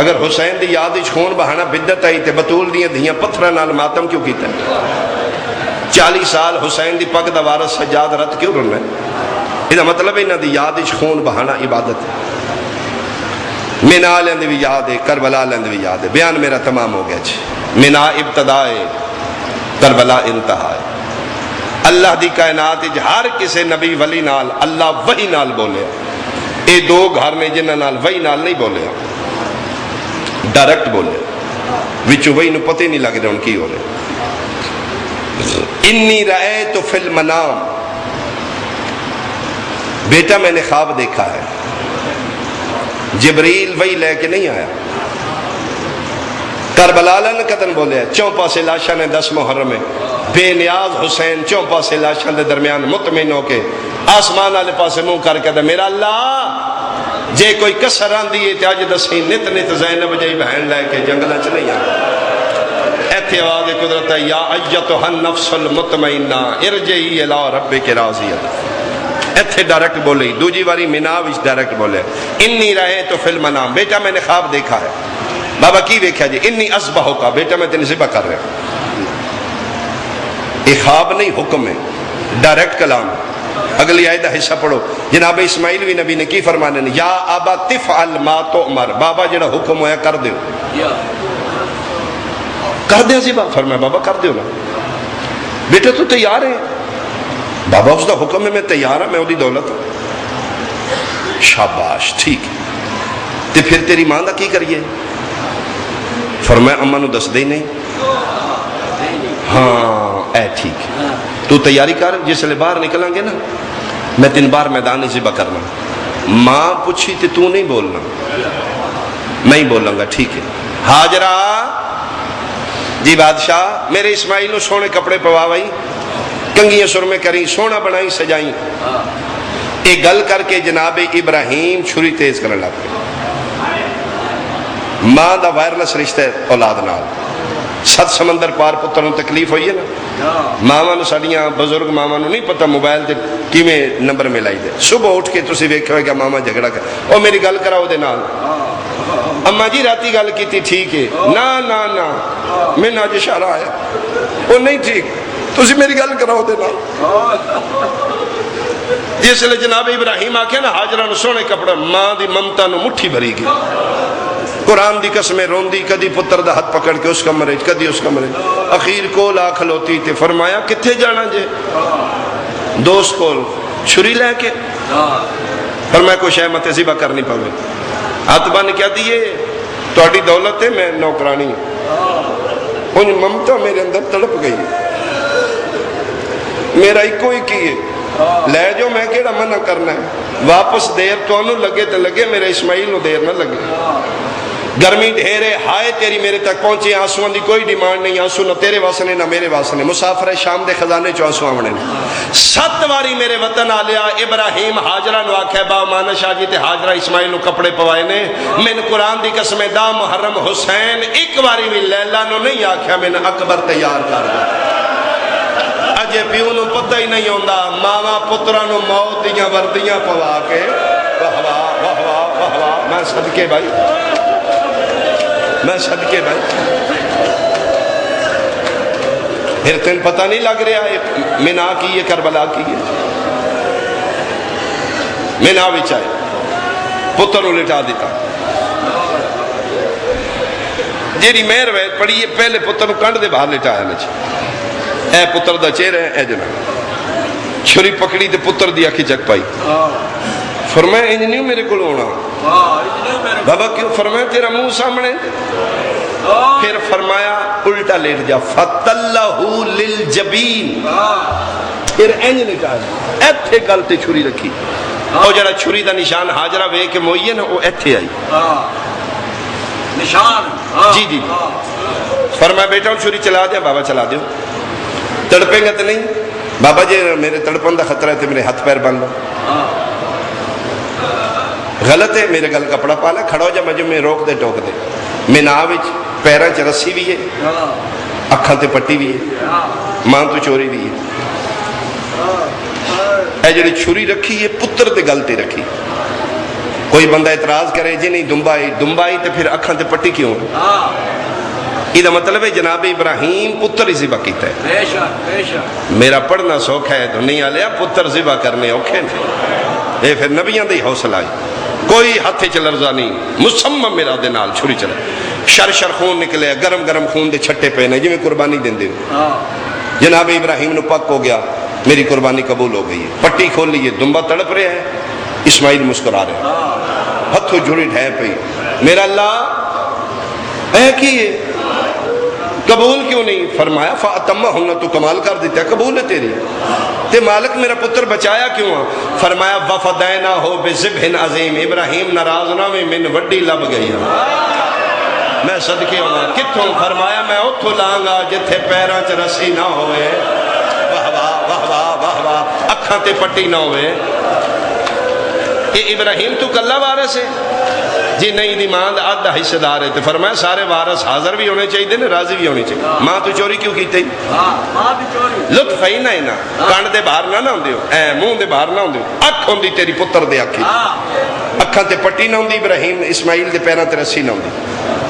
B: اگر حسین دی یاد خون بہانا بدت آئی تے بطول دیاں دھیاں پتھرہ نال ماتم کیوں کیتا ہے؟ 40 سال حسین دی پگ دا وارث سجاد رت کیوں رہنا ہے؟ یہ مطلب ہے انہاں دی یاد خون بہانا عبادت ہے۔ منا لیندے بھی یاد ہے، کربلا لیندے بھی یاد ہے۔ بیان میرا تمام ہو گیا جی۔ منا ابتدا ہے، کربلا انتہا ہے۔ اللہ دی کائنات ہر کسے نبی ولی نال اللہ وحی نال بولے، اے دو گھر نے جنہاں نال وحی نال نہیں بولے، ڈائریکٹ بولے، وچوں وحی نو پتہ نہیں لگ رہا ان کی ہو رہے۔ انی رأیت فی المنام، بیٹا میں نے خواب دیکھا ہے. جبریل وہی لے کے نہیں آیا. کربلا لن کدن بولے چوں پاسے لاشاں نے 10 محرم میں بے نیاز حسین چوں پاسے لاشاں دے درمیان مطمئن ہو کے آسمان والے پاسے منہ کر کے میرا اللہ جے کوئی کسر آندی ہے تے اج دسی نت نت زینب جی بہن لے کے جنگلاں چ نہیں آ. ایتھے آواز قدرت ہے یا ایتھا النفس المطمئنہ ارجعی الی ربک راضیہ. ایتھے ڈائریکٹ بولے، دوجی واری مینا وچ ڈائریکٹ بولے انی رأیت فی المنام، بیٹا میں نے خواب دیکھا ہے. بابا کی دیکھا جی؟ انی اذبحک، بیٹا میں تینوں ذبح کر رہا ہوں. یہ خواب نہیں حکم ہے، ڈائریکٹ کلام. اگلی آیت کا حصہ پڑھو. جناب اسماعیل بھی نبی نے کی فرمانے نے، یا ابا تفعل ما تؤمر، بابا جڑا حکم ہویا کر دیو. کر دیا ذبح؟ فرمایا بابا کر دیو نا. بیٹا تو تیار ہے؟ بابا اس دا حکم ہے، میں تیار ہوں، میں وہی دولت ہوں. شاباش ٹھیک ہے. تے پھر تیری ماں دا کی کریے؟ فرمایا اماں نو دس دے نہیں. ہاں اے ٹھیک ہے، تو تیاری کر، جس لئے باہر نکلیں گے نا میں 3 بار میدان ذبح کرنا. ماں پوچھی تے تو نہیں بولنا. میں ہی بولوں گا. ٹھیک ہے. ہاجرہ جی بادشاہ میرے اسماعیل نو سونے کپڑے پواوئی، کنگیاں سرمے کری، سونا بنائی سجائی. ایک گل کر کے جناب ابراہیم چھری تیز کرنے لگ پے. ماں دا وائرلس رشتہ اولاد نال. 7 سمندر پار پتر نو تکلیف ہوئی ہے نا. ماواں نو ساڈیاں بزرگ ماواں نو نہیں پتہ موبائل تے کیویں نمبر ملائی دے. صبح اٹھ کے تسی ویکھیا ہوئے گا ماما جھگڑا کر او میری گل کراؤ دے نال. اما جی راتی گل کیتی ٹھیک ہے. نا نا نا میں اج اشارہ آیا او نہیں ٹھیک، تسی میری گل کراؤ دے نال. جس لئے جناب ابراہیم آکھیا نا ہاجرہ نو سونے کپڑا، ماں دی ممتا نو مٹھی بھری گئی. قرآن دی قسمیں روندی، کدی پتر دا ہاتھ پکڑ کے اس کمرے کدی اس کمرے. اخیر کول آ کھلوتی تے فرمایا کتھے جانا جے؟ دوست کول. چھری لے کے؟ فرمایا کوئی شے مت ذبح کرنی پوے. ہاتھ بن کیا دیے تہاڈی دولت ہے، میں نوکرانی ہوں. ان ممتا میرے اندر تڑپ گئی. میرا ایکو ہی کی ہے، لے جو میں کیڑا منع کرنا ہے. واپس دیر تو انہوں لگے تو لگے، میرے اسماعیل نو دیر نہ لگے. گرمی ڈھیرے ہائے تیری میرے تک پہنچے. آنسوان دی کوئی ڈیمانڈ نہیں، آنسو نہ تیرے واسنے نہ میرے واسنے. مسافر شام دے خزانے چو آنسو آمنے. 7 واری میرے وطن آلیا. ابراہیم حاجرہ نو آکھے با مانا شاہ جی تے حاجرہ اسماعیل نو کپڑے پوائے نے. من قرآن دی قسم دا محرم حسین ایک واری بھی لیلہ نو نہیں آکھیا من اکبر تیار کر دے. اجے پیو نو پتہ ہی نہیں ہوندا، ماواں پتراں نو موت دیاں وردیاں پوا کے واہ واہ واہ واہ واہ واہ. میں صدقے بھائی، میں صدقے بھائی. پھر تین پتہ نہیں لگ رہا ہے مینا کی ہے کربلا کی ہے. مینا وچ آئے پتر نو لٹا دیتا. جیڑی مہر ویت پڑی ہے پہلے پتر نو کنڈ دے باہر لٹایا نچ. اے پتر دا چہرہ ہے اے جناب. چھری پکڑی تے پتر دی اکھی چک پائی. فرمایا انج نہیں میرے کو ہونا. بابا کیوں؟ فرمایا تیرا منہ سامنے. پھر فرمایا الٹا لیٹ جا. فَتَلَّهُ لِلْجَبِينَ. پھر انج لٹا جا. ایتھے گل تے چھری رکھی. او جڑا چھری دا نشان حاجرہ وے کے موئی ہے نا وہ ایتھے آئی نشان. جی جی. فرمایا بیٹا چھری چلا دیا. بابا چلا دیو. تڑپیں گا تو نہیں؟ بابا جی میرے تڑپن دا خطرہ ہے تو میرے ہاتھ پیر بن لو. غلط ہے، میرے گل کپڑا پالا. کھڑا ہو جا مجھے میں روک دے ٹوک دے. مینا وچ پیراں چ رسی بھی ہے، اکھاں تے پٹی بھی ہے، ماں تو چوری بھی ہے. اے جڑی چھری رکھی ہے پتر تے گل تے رکھی. کوئی بندہ اعتراض کرے جی نہیں دمبائی تے پھر اکھاں تے پٹی کیوں؟ یہ مطلب ہے جناب ابراہیم پتر ہی ذبح کیتا ہے. میرا پڑھنا سوکھا ہے دنیا لیا، پتر ذبح کرنے اوکھے نے. یہ پھر نبیاں دی حوصلہ ہے. کوئی ہاتھ چ لرزا نہیں، مسمم میرا دے نال چھری چلا. شر شر خون نکلے، گرم گرم خون دے چھٹے پے نے جی میں قربانی دیندے ہو. جناب ابراہیم نو پک ہو گیا، میری قربانی قبول ہو گئی ہے. پٹی کھول لی ہے، دمبا تڑپ رہا ہے، اسماعیل مسکرا رہے ہیں، ہتھوں جڑی ڈھے پئی. میرا اللہ اے کی ہے قبول کیوں نہیں؟ فرمایا فَأَتَمَّهُنَّ، تو کمال کر دیتا ہے، قبول ہے تیری، تے مالک میرا پتر بچایا کیوں ہے؟ فرمایا وَفَدَيْنَاهُ بِذِبْحٍ عَظِيمٍ، ابراہیم ناراض نہ میں من وڈی لب گئی ہوں، میں صدقے ہونا کتوں؟ فرمایا میں اتھو لانگا جتھے پیراں چ رسی نہ ہوئے، واہ واہ واہ واہ واہ واہ، اکھاں تے پٹی نہ ہوئے۔ کہ ابراہیم تو کلا وارث ہے؟ جی نہیں، دی ماں دا آدھا حصہ دار ہے۔ تو فرمایا سارے وارث حاضر بھی ہونے چاہیے نا، راضی بھی ہونے چاہیے۔ ماں تو چوری کیوں کیتے؟ لطف ہی نہ نا، کان دے باہر نہ ہوندے ہو، اے منہ دے باہر نہ ہوندے ہو، اکھ ہوندی تیری پتر دے اکھی، اکھاں تے پٹی نہ ہوندی، ابراہیم اسماعیل دے پیراں تے رسی نہ ہوندی،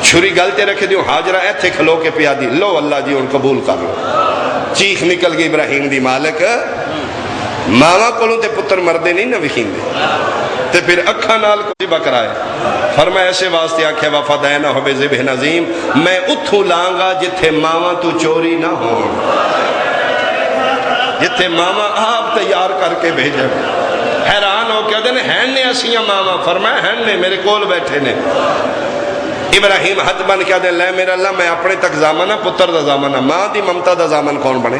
B: چھری گل تے رکھ دیو، ہاجرہ ایتھے کھلو کے پیا دی، لو اللہ جی ان قبول کر لو۔ چیخ نکل گئی ابراہیم دی، مالک ماما کولوں تے پتر مردے نہیں نہ وکھیندے، تے پھر اکھاں نال کوئی بکرائے۔ فرمایا ایسے واسطے آکھیا وَفَدَيْنَاهُ بِذِبْحٍ عَظِيمٍ، میں اتھو لانگا جتھے ماما تو چوری نہ ہو، جتھے ماما آپ تیار کر کے بھیجے۔ حیران ہو کے دن ہین نے اسیاں ماما؟ فرمایا ہین نے، میرے کول بیٹھے نے۔ ابراہیم ہاتھ بن کے دے لے میرا اللہ، میں اپنے تک زامنہ، پتر دا زامنہ، ماں دی ممتا دا زامن کون بنے؟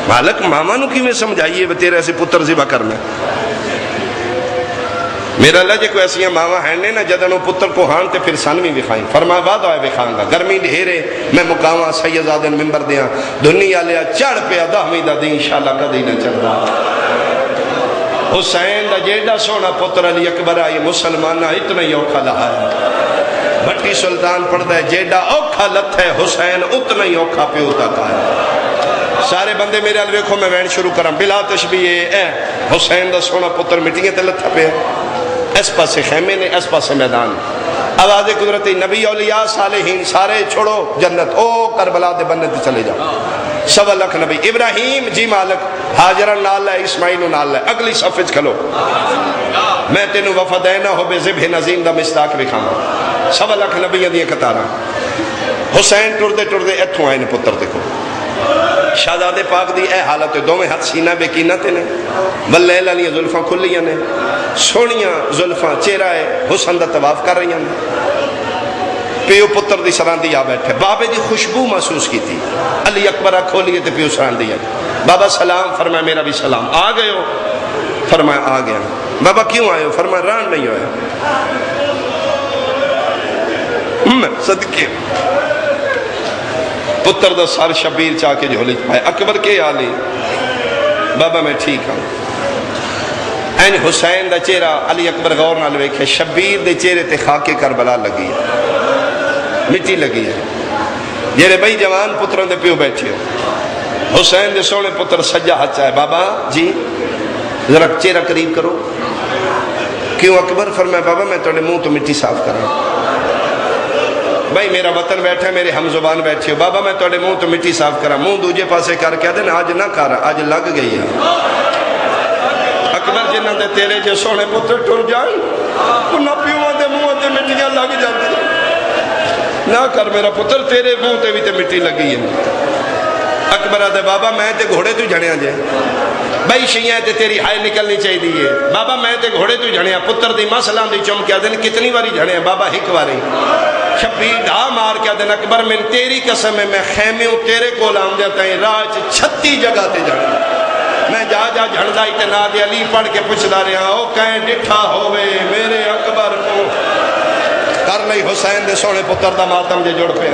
B: مالک ماما نو کی میں سمجھائیے تیرے ایسے پتر ذبح کرنا؟ میرا اللہ جے کوئی ایسیاں ماما ہیں نے نا جدنوں پتر کو ہان تے پھر سن بھی وکھائیں۔ فرمایا وعدہ ہے وکھاؤں گا، گرمی ڈھیرے میں مقامہ سیدادن ممبر دیاں، دنیا لیا چڑھ پیا دہویں دا دین انشاءاللہ کدی نہ چڑھدا۔ حسین دا جیڑا سونا پتر علی اکبر آئی مسلمانہ اتنا ہی اوکھا لہا ہے۔ بھٹی سلطان پڑھتا ہے جیڑا اوکھا لت ہے حسین اتنا ہی اوکھا پیو تک ہے۔ سارے بندے میرے حال ویکھو میں وین شروع کرم بلا تشبیہ اے حسین دا سونا پتر مٹیاں تے لتھا پہ، اس پاسے خیمے نے، اس پاسے میدان۔ آواز قدرتی نبی اولیاء صالحین سارے چھوڑو جنت، او کربلا دے بننے تے چلے جاؤ۔ 1.25 لاکھ نبی، ابراہیم جی مالک، حاجرہ نال ہے، اسماعیل نال ہے، اگلی صف وچ کھلو، میں تینوں وفدیناہ بذبح عظیم دا مصداق وکھاواں۔ 1.25 لاکھ نبیاں دی قطاراں، حسین ٹردے ٹردے ایتھوں آئے نے پتر دیکھو۔ شہزادے پاک دی اے حالت ہے، دوویں ہاتھ سینہ بے کینہ تے نے، واللیل علیہ زلفاں کھلیاں نے، سونیاں زلفاں چہرہ حسن دا طواف کر رہی ہیں۔ پیو پتر دی سراندی آ بیٹھے، بابے دی خوشبو محسوس کی تھی، علی اکبرہ کھولیے تے پیو سراندی آ، بابا سلام، فرمایا میرا بھی سلام، آ گئے ہو؟ فرمایا آ گیا۔ بابا کیوں آئے ہو؟ فرمایا ران نہیں ہوئے، میں صدقے پتر دا سر شبیر چاہ کے جھولی پائے۔ اکبر کے آلی؟ بابا میں ٹھیک ہوں۔ این حسین دا چہرہ علی اکبر غور نال ویکھے، شبیر دے چہرے تے خاک کربلا لگی ہے، مٹی لگی ہے۔ جیرے بھائی جوان پتروں دے پیو بیٹھے ہو، حسین دے سونے پتر سجا ہاتھ چاہے، بابا جی ذرا چہرہ قریب کرو۔ کیوں اکبر؟ فرمایا بابا میں توڑے منہ تو مٹی صاف کر رہا ہوں۔ بھائی میرا وطن بیٹھا ہے، میرے ہم زبان بیٹھے ہو، بابا میں توڑے منہ تو مٹی صاف کرا، منہ دوجے پاسے کر کے دن آج نہ کر، آج لگ گئی ہے۔ اکبر جنہاں دے تیرے جو سونے پتر ٹر جائیں، انہاں پیوان دے منہ تے مٹیاں لگ جاتی، نہ کر میرا پتر، تیرے منہ تے بھی تے مٹی لگی ہے۔ اکبر آدھے بابا میں تے گھوڑے تو جھڑیاں جائے، بھائی شیعہ تے تیری ہائے نکلنی چاہی دیئے، بابا میں تے گھوڑے تو جھڑیاں، پتر دی مسلان دی چم کیا دن کتنی باری جھڑیاں؟ بابا ہک واری۔ شبیر ڈھا مار کیا دن، اکبر من تیری قسم ہے میں خیمیوں تیرے کو لام جاتا ہے، راج 36 جگہ تے جھڑی، میں جا جا جھڑ دائی تے ناد علی پڑھ کے پوچھ دا رہا، او کہیں ڈٹھا ہوئے میرے اکبر کو کر لئی حسین دے سونے پتر دا ماتم جے جوڑ پہ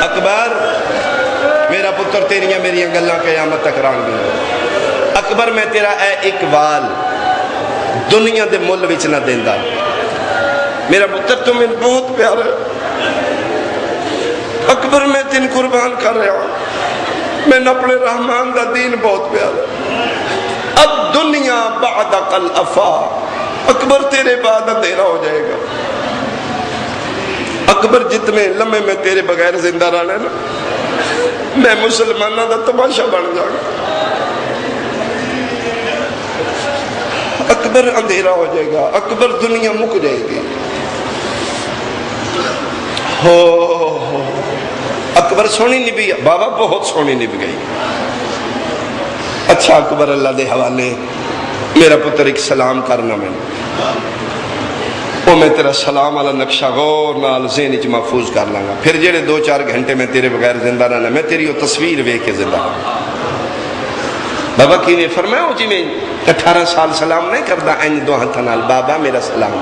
B: اکبر میرا پتر تیریاں میری گلاں قیامت تک ران گیا۔ اکبر میں تیرا اے اقبال دنیا دے مل وچ نہ دیندا، میرا پتر تمہیں بہت پیار ہے اکبر، میں تین قربان کر رہا ہوں، میں اپنے رحمان دا دین بہت پیار ہے۔ اب دنیا بعدک الافا، اکبر تیرے بعد اندھیرا ہو جائے گا۔ اکبر جتنے لمحے میں تیرے بغیر زندہ رہنا نا، میں مسلمانہ دا تماشا بن جاؤں گا۔ اکبر اندھیرا ہو جائے گا، اکبر دنیا مک جائے گی۔ ہو اکبر سونی نبی، بابا بہت سونی نب گئی۔ اچھا اکبر اللہ دے حوالے، میرا پتر ایک سلام کرنا میں وہ میں تیرا سلام والا نقشہ غور نال ذہن وچ محفوظ کر لاں گا، پھر جڑے 2-4 گھنٹے میں تیرے بغیر زندہ رہنا میں تیری وہ تصویر ویکھ کے زندہ رہنا۔ بابا کی نے فرمایا جی میں 18 سال سلام نہیں کردا انج دو ہاتھ نال، بابا میرا سلام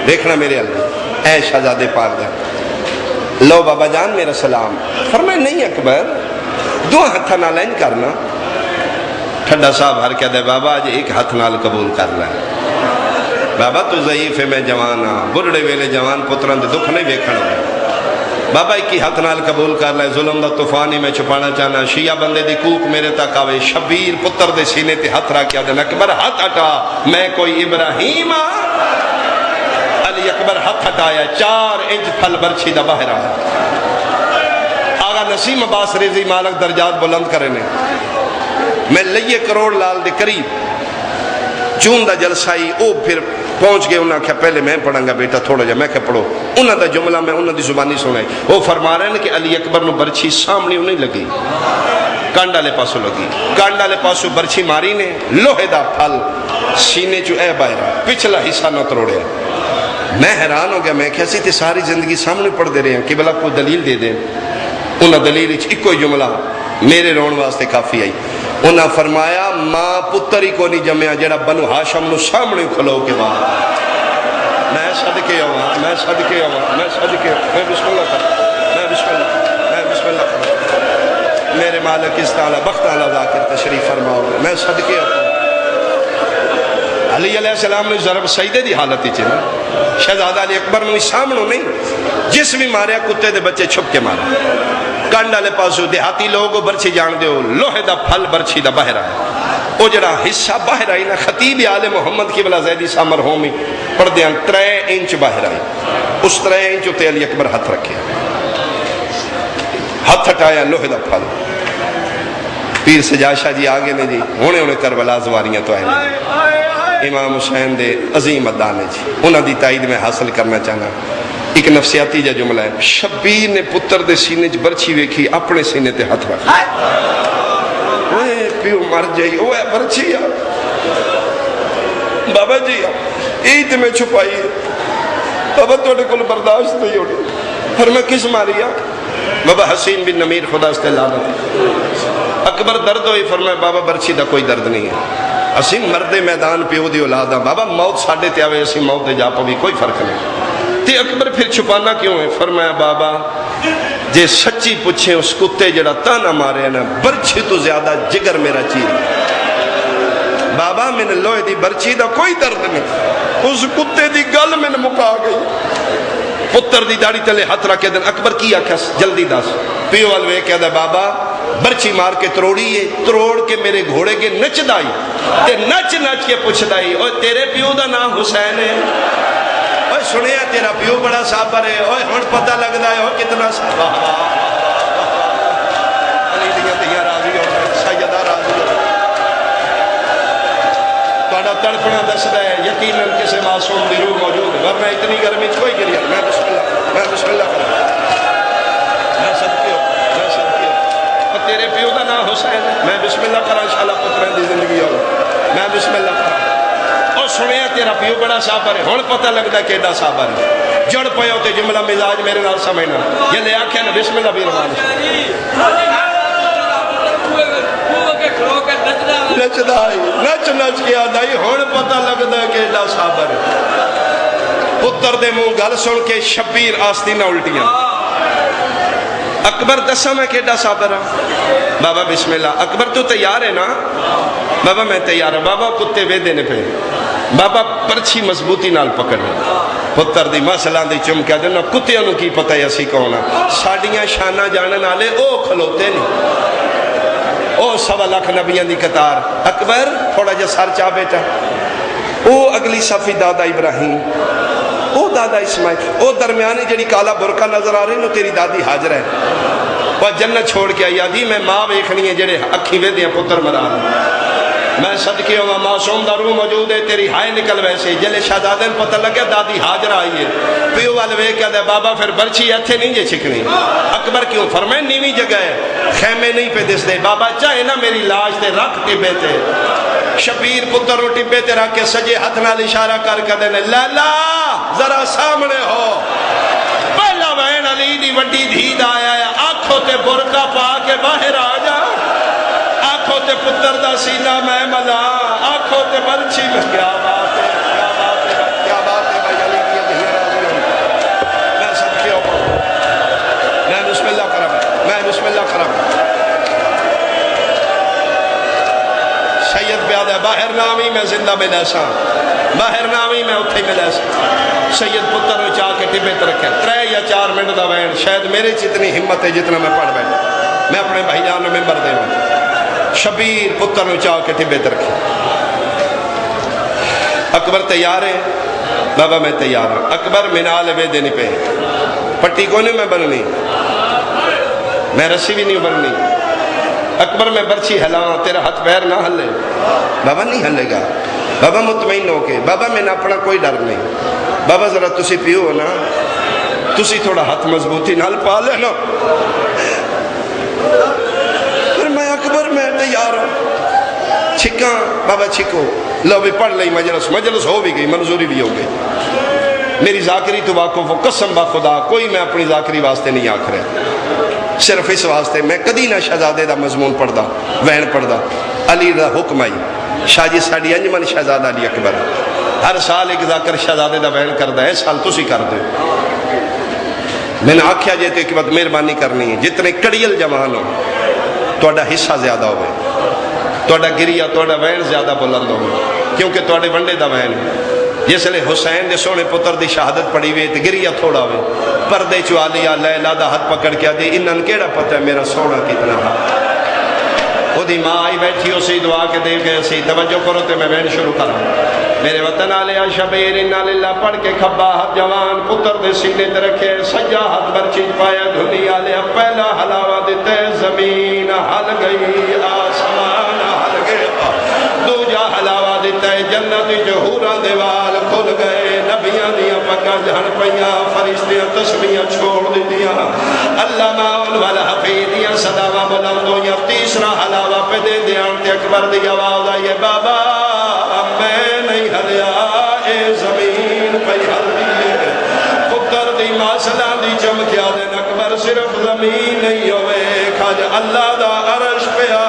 B: دیکھنا میرے اللہ اے شہزادے پاک دا، لو بابا جان میرا سلام۔ فرمایا نہیں اکبر دو ہاتھ نال انج کرنا۔ ٹھڈا صاحب ہر کہہ دے بابا اج ایک ہاتھ نال قبول کر لے، بابا تو ضعیف ہے میں جوان ہاں، بڑھڑے ویلے جوان پتران دے دکھ نہیں ویکھنا، بابا ایک ہی ہاتھ نال قبول کر لے، ظلم دا طوفان ہی میں چھپانا چاہنا، شیعہ بندے دی کوک میرے تک آوے، شبیر پتر دے سینے تے ہاتھ رکھ کے دے اکبر ہاتھ ہٹا میں کوئی ابراہیم ہاں۔ علی اکبر ہاتھ ہٹایا، 4 انچ پھل برچھی دا باہر آیا۔ آغا نسیم عباس رضی مالک درجات بلند کرے نے، میں لئے کروڑ لال دے قریب چون دا جلسائی او پھر پہنچ گئے، انہاں کہا پہلے میں پڑھاں گا بیٹا تھوڑا جا، میں کہا پڑھو، انہاں دا جملہ میں انہاں دی زبانی سنائی، وہ فرما رہے ہیں کہ علی اکبر نو برچھی سامنے انہیں لگی، کانڈا لے پاسو لگی، کانڈا لے پاسو برچھی ماری نے، لوہے دا پھل سینے چو اے باہرہ پچھلا حصہ نہ تروڑے۔ میں حیران ہو گیا، میں کہا تے ساری زندگی سامنے پڑھ دے رہے ہیں، قبلہ کو دلیل دے دیں، انہاں دلیل ایک کوئی جملہ میرے رون واسطے کافی آئی، انہاں فرمایا ماں پتر ہی کو نہیں جمعہ جڑا بنو ہاشم نو سامنے کھلو کے بعد میں صدقے ہوا، میں صدقے ہوا، میں صدقے ہوا، میں بسم اللہ کرتا، میں بسم اللہ کرتا، میرے مالک اس تعالیٰ بخت اعلیٰ ذاکر تشریف فرماؤ، میں صدقے ہوا۔ علی علیہ السلام نے ضرب سجدے دی حالت ہی چنا، شہزادہ علی اکبر نے سامنے نہیں، جس بھی ماریا کتے دے بچے چھپ کے مارا، کانڈا لے پاسو دیہاتی لوگوں برچھی جان دیو، لوہے دا پھل برچھی دا باہر آیا، او جڑا حصہ باہر آئی نا خطیب آل محمد کی بلا زیدی سا مرحومی پڑھ دیاں 3 انچ باہر آئی، اس 3 انچ تے علی اکبر ہاتھ رکھے، ہاتھ ہٹایا لوہے دا پھل۔ پیر سجاد شاہ جی آگے نے جی ہونے کربلا زواریاں تو آئے، امام حسین دے عظیم ادانے جی انہاں دی تائید میں حاصل کرنا چاہنا۔ ایک نفسیاتی جا جملہ ہے، شبیر نے پتر دے سینے چ برچھی ویکھی، اپنے سینے تے ہاتھ رکھ، اوے پیو مر جائی، اوے برچھی آ بابا جی ایت میں چھپائی ہے، بابا توڑے کل برداشت نہیں ہوڑی، پھر میں کس ماری آ بابا حسین بن نمیر خدا استے لعنت۔ اکبر درد ہوئی، فرمایا بابا برچھی دا کوئی درد نہیں ہے، اسی مرد میدان پیو دی اولاد ہاں، بابا موت ساڑھے تے آوے اسی موت دے جا پوی کوئی فرق نہیں۔ تے اکبر پھر چھپانا کیوں ہے؟ فرمایا بابا جے سچی پوچھیں اس کتے جڑا تانا مارے ہیں نا، برچھی تو زیادہ جگر میرا چیر بابا، میں نے لوہے دی برچھی دا کوئی درد نہیں، اس کتے دی گل میں نے مکا گئی۔ پتر دی داڑی تلے ہاتھ رکھے دن اکبر کی آکھا جلدی دس، پیو والوے کہہ دے بابا برچھی مار کے تروڑی ہے، تروڑ کے میرے گھوڑے کے نچ دائی تے نچ نچ کے پوچھ دائی، اوہ تیرے پیو دا نام حسین ہے، اوہ سنیا تیرا پیو بڑا صابر ہے، اوہ ہن پتہ لگ دا ہے اوہ کتنا صابر علی دیاں دیاں راضی ہو سیدہ راضی ہو توڑا تڑپنا دستا ہے، یقیناً کسے معصوم دی روح موجود ہے، ورنہ اتنی گرمی کوئی گریا۔ میں بسم اللہ کروں، میں صدقے ہو، میں صدقے ہو، تیرے پیو دا نام حسین ہے، میں بسم اللہ کرا انشاءاللہ پترین دی زندگی ہو، میں بسم اللہ کرا۔ اور سنیا تیرا پیو بڑا صابر ہے، ہون پتہ لگتا ہے کیڑا صابر ہے، جڑ پہ ہوتے جملہ مزاج میرے نال سمجھنا، یہ لے آکھے نا بسم اللہ بیرمان نچ دائی، نچ نچ کے آدائی، ہون پتہ لگتا ہے کیڑا صابر ہے۔ پتر دے منہ گل سن کے شبیر آستی نہ الٹیاں، اکبر دسا میں کیڑا صابر ہاں؟ بابا بسم اللہ۔ اکبر تو تیار ہے نا؟ بابا میں تیار ہوں۔ بابا کتے وے دینے پہ، بابا پرچھی مضبوطی نال پکڑ پتر دی مسئلہ دی چم کہہ دینا، کتے انہوں کی پتہ ہے اسی کونا، ساڑیاں شانہ جانن آلے او کھلوتے نہیں، او 1.25 لاکھ نبیان دی قطار۔ اکبر تھوڑا جا سر چاہ بیٹا، او اگلی صفی دادا ابراہیم، او دادا اسماعیل، او درمیانی جڑی کالا برکہ نظر آ رہی نو تیری دادی حاجر ہے، وہ جنت چھوڑ کے آئی آدھی میں ماں ویکھنی ہے جڑے اکھی وے دیاں پتر مران، میں صدقے ہوں معصوم دا روح موجود ہے، تیری ہائے نکل ویسے جلے شہزادن پتہ لگیا دادی حاجر آئی ہے، پیو والے وے کہہ دے بابا پھر برچھی اتھے نہیں جے چھکنی۔ اکبر کیوں؟ فرمائے نیوی جگہ ہے، خیمے نہیں پہ دس دے، بابا چاہے نا میری لاش تے رکھ کے بیتے، شبیر پتر رو ٹبے تے رکھ کے سجے ہاتھ نال اشارہ کر کے دینے لیلا ذرا سامنے ہو. پہلا وین علی دی وڈی دھید آیا ہے, آنکھوں تے برقع پا کے باہر آ جا, آنکھوں تے پتر دا سینہ میں ملا, آنکھوں تے برچی میں. کیا بات ہے, کیا بات ہے, کیا بات ہے بھائی علی کی دھیر راضی ہوں. میں سب کے اوپر میں بسم اللہ کرم, میں بسم اللہ کرم. سید بیاد ہے باہر نامی میں زندہ ملے سا, باہر نامی میں اتھے ملے سا. سید پتر نے چاہ کے ٹبے تے رکھے 3 یا 4 منٹ دا وین. شاید میرے اتنی ہمت ہے جتنا میں پڑھ بیٹھا. میں اپنے بھائی جان میں ممبر دے ہوں. شبیر پتر نے چاہ کے ٹبے تے رکھے. اکبر تیار ہے بابا, میں تیار ہوں. اکبر منال وے دینی پہ پٹی کو نہیں میں بننی, میں رسی بھی نہیں بننی. اکبر میں برچی ہلاؤں, تیرا ہاتھ پیر نہ ہلے. بابا نہیں ہلے گا. بابا مطمئن ہو کے, بابا میں نہ اپنا کوئی ڈر نہیں. بابا ذرا تسی پیو نا, تسی تھوڑا ہاتھ مضبوطی نال پا لینا. پھر میں اکبر میں تیار ہوں. چھکاں بابا چھکو, لو بھی پڑھ لئی مجلس. مجلس ہو بھی گئی, منظوری بھی ہو گئی. میری ذاکری تو واقف ہو, قسم با خدا کوئی میں اپنی ذاکری واسطے نہیں آکھ رہا, صرف اس واسطے میں کدی نہ شہزادے دا مضمون پڑھدا, وین پڑھدا. علی دا حکم آئی, شاہ جی ساڑی انجمن شہزادہ علی اکبر ہر سال ایک ذاکر شہزادے دا وین کردا ہے. اس سال تسی کر دے. میں نے آکھیا جے تے ایک بات مہربانی کرنی ہے, جتنے کڑیل جوان ہو توڑا حصہ زیادہ ہوئے, توڑا گریہ توڑا وین زیادہ بلند ہوئے, کیونکہ توڑے ونڈے دا وین جس لئے حسین دے سونے پتر دی شہادت پڑی ہوئے تے گریہ تھوڑا ہوئے. پردے چوالیا لیلا دا ہاتھ پکڑ کے دے, انہاں کیڑا پتہ ہے میرا سونا کتنا ہاتھ. وہ دی ماں آئی بیٹھی اسی دعا کے دے گئے سی. توجہ کرو تے میں وین شروع کروں. میرے وطن آلیا شبیر انا للہ پڑھ کے کھبا ہاتھ جوان پتر دے سینے تے رکھے, سجا ہاتھ برچیج پایا دھنی آلیا. پہلا حلاوہ دیتے زمین ہل گئی, آسمان ہل گیا. دوجا حلاوہ دیتے جنت جہورا دیوال کھل گئے. نبیاں دیاں پکا جہن پہیاں, فرشتیاں تسبیاں چھوڑ دیتیاں. اللہ ماؤن والا حفیدیاں صداوہ بلندوں. یا تیسرا حلاوہ پہ دے دیان تے اکبر دی آواز آئیے, بابا میں نہیں ہلیا, اے زمین پہ ہل دیئے. پتر دی ماسلہ دی چمکیا دے, اکبر صرف زمین نہیں ہوئے, کھاج اللہ دا عرش پیا.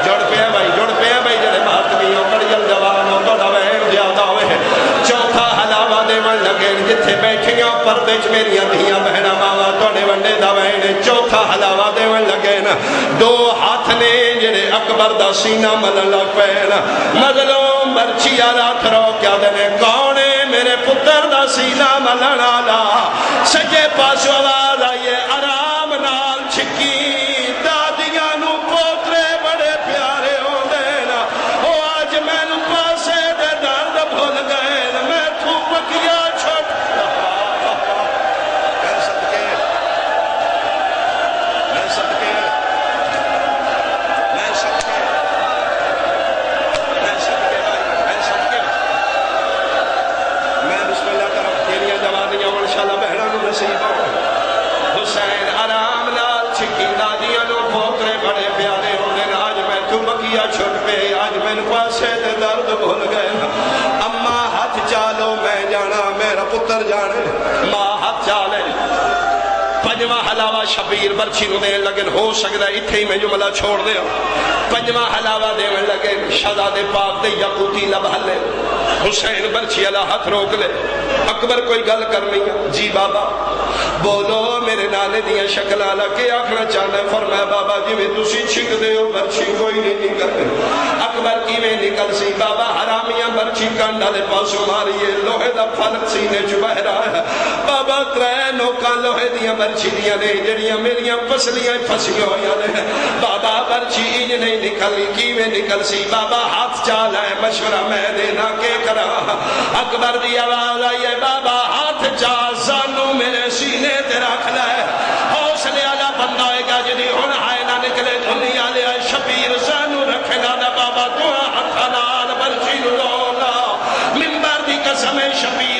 B: جڑ پیا بھائی, جڑ پیا بھائی, جڑے مہتمیوں کڑیل جوانوں توڑا وہم زیادہ ہوئے. چوتھا حلاوہ دے من لگے جتھے بیٹھیاں پردے چ میریاں دھیاں بہنا ماوا توڑے ونڈے دا وہن. چوتھا حلاوہ دے من لگے نا, 2 ہاتھ نے جڑے اکبر دا سینہ ملن لگ پین. مظلوم برچی آلا تھرو کیا دینے, کونے میرے پتر دا سینہ ملن آلا. سجے پاسو آواز آئیے, آرام نال چھکی دادیاں نو پوترے بڑے پیارے ہو دینا. او آج میں نو پاسے دے درد بھول گئے, میں تو پکیا چھوٹ. میں صدقے, میں صدقے, میں صدقے, میں صدقے بھائی, میں صدقے. میں بسم اللہ کرم تیریاں جوانیاں انشاءاللہ بہنوں نو نصیب ہو. حسین آرام نال چھکی دادیاں نو پوترے بڑے پیارے ہو دے. آج میں تو بکیا چھوٹ پہ, آج میں پاسے دے درد بھول گئے. اماں ہاتھ چالو میں جانا, میرا پتر جانے. ماں ہاتھ چالے. پنجواں حلاوہ شبیر برچی نو دین لگے, ہو سکتا ہے اتھے ہی میں جملہ چھوڑ دے. پنجواں حلاوہ دین لگے, شہزادے پاک دے یاقوتی لب ہلے. حسین برچی اللہ ہاتھ روک لے. اکبر کوئی گل کرنی ہے, جی بابا بولو میرے نانے دیاں شکل آلہ کے آکھنا چاہنا ہے. فرمایا بابا جی میں تسی چھک دے ہو, برچی کوئی نہیں نکلے. اکبر کی میں نکل سی, بابا حرامیاں برچی کانڈا لے پاسو ماریے, لوہے دا پھلک سینے چ بہ رہا ہے. بابا 3 نوکاں لوہے دیاں برچی دیاں نے جڑیاں میریاں پسلیاں پھسیاں ہویاں نے. بابا برچی انج نہیں نکلی, کی میں نکل سی. بابا ہاتھ چالا ہے, مشورہ میں دینا کے کرا. اکبر دی آواز آئی ہے, بابا ہاتھ چال سانو میرے سینے تے رکھ لے. حوصلے والا بندہ ہوئے گا جدی ہن ہائے نہ نکلے دنیا لے. شبیر سانو رکھے گا نا بابا, دعا ہاتھ نال برچی نو لا. منبر دی قسم شبیر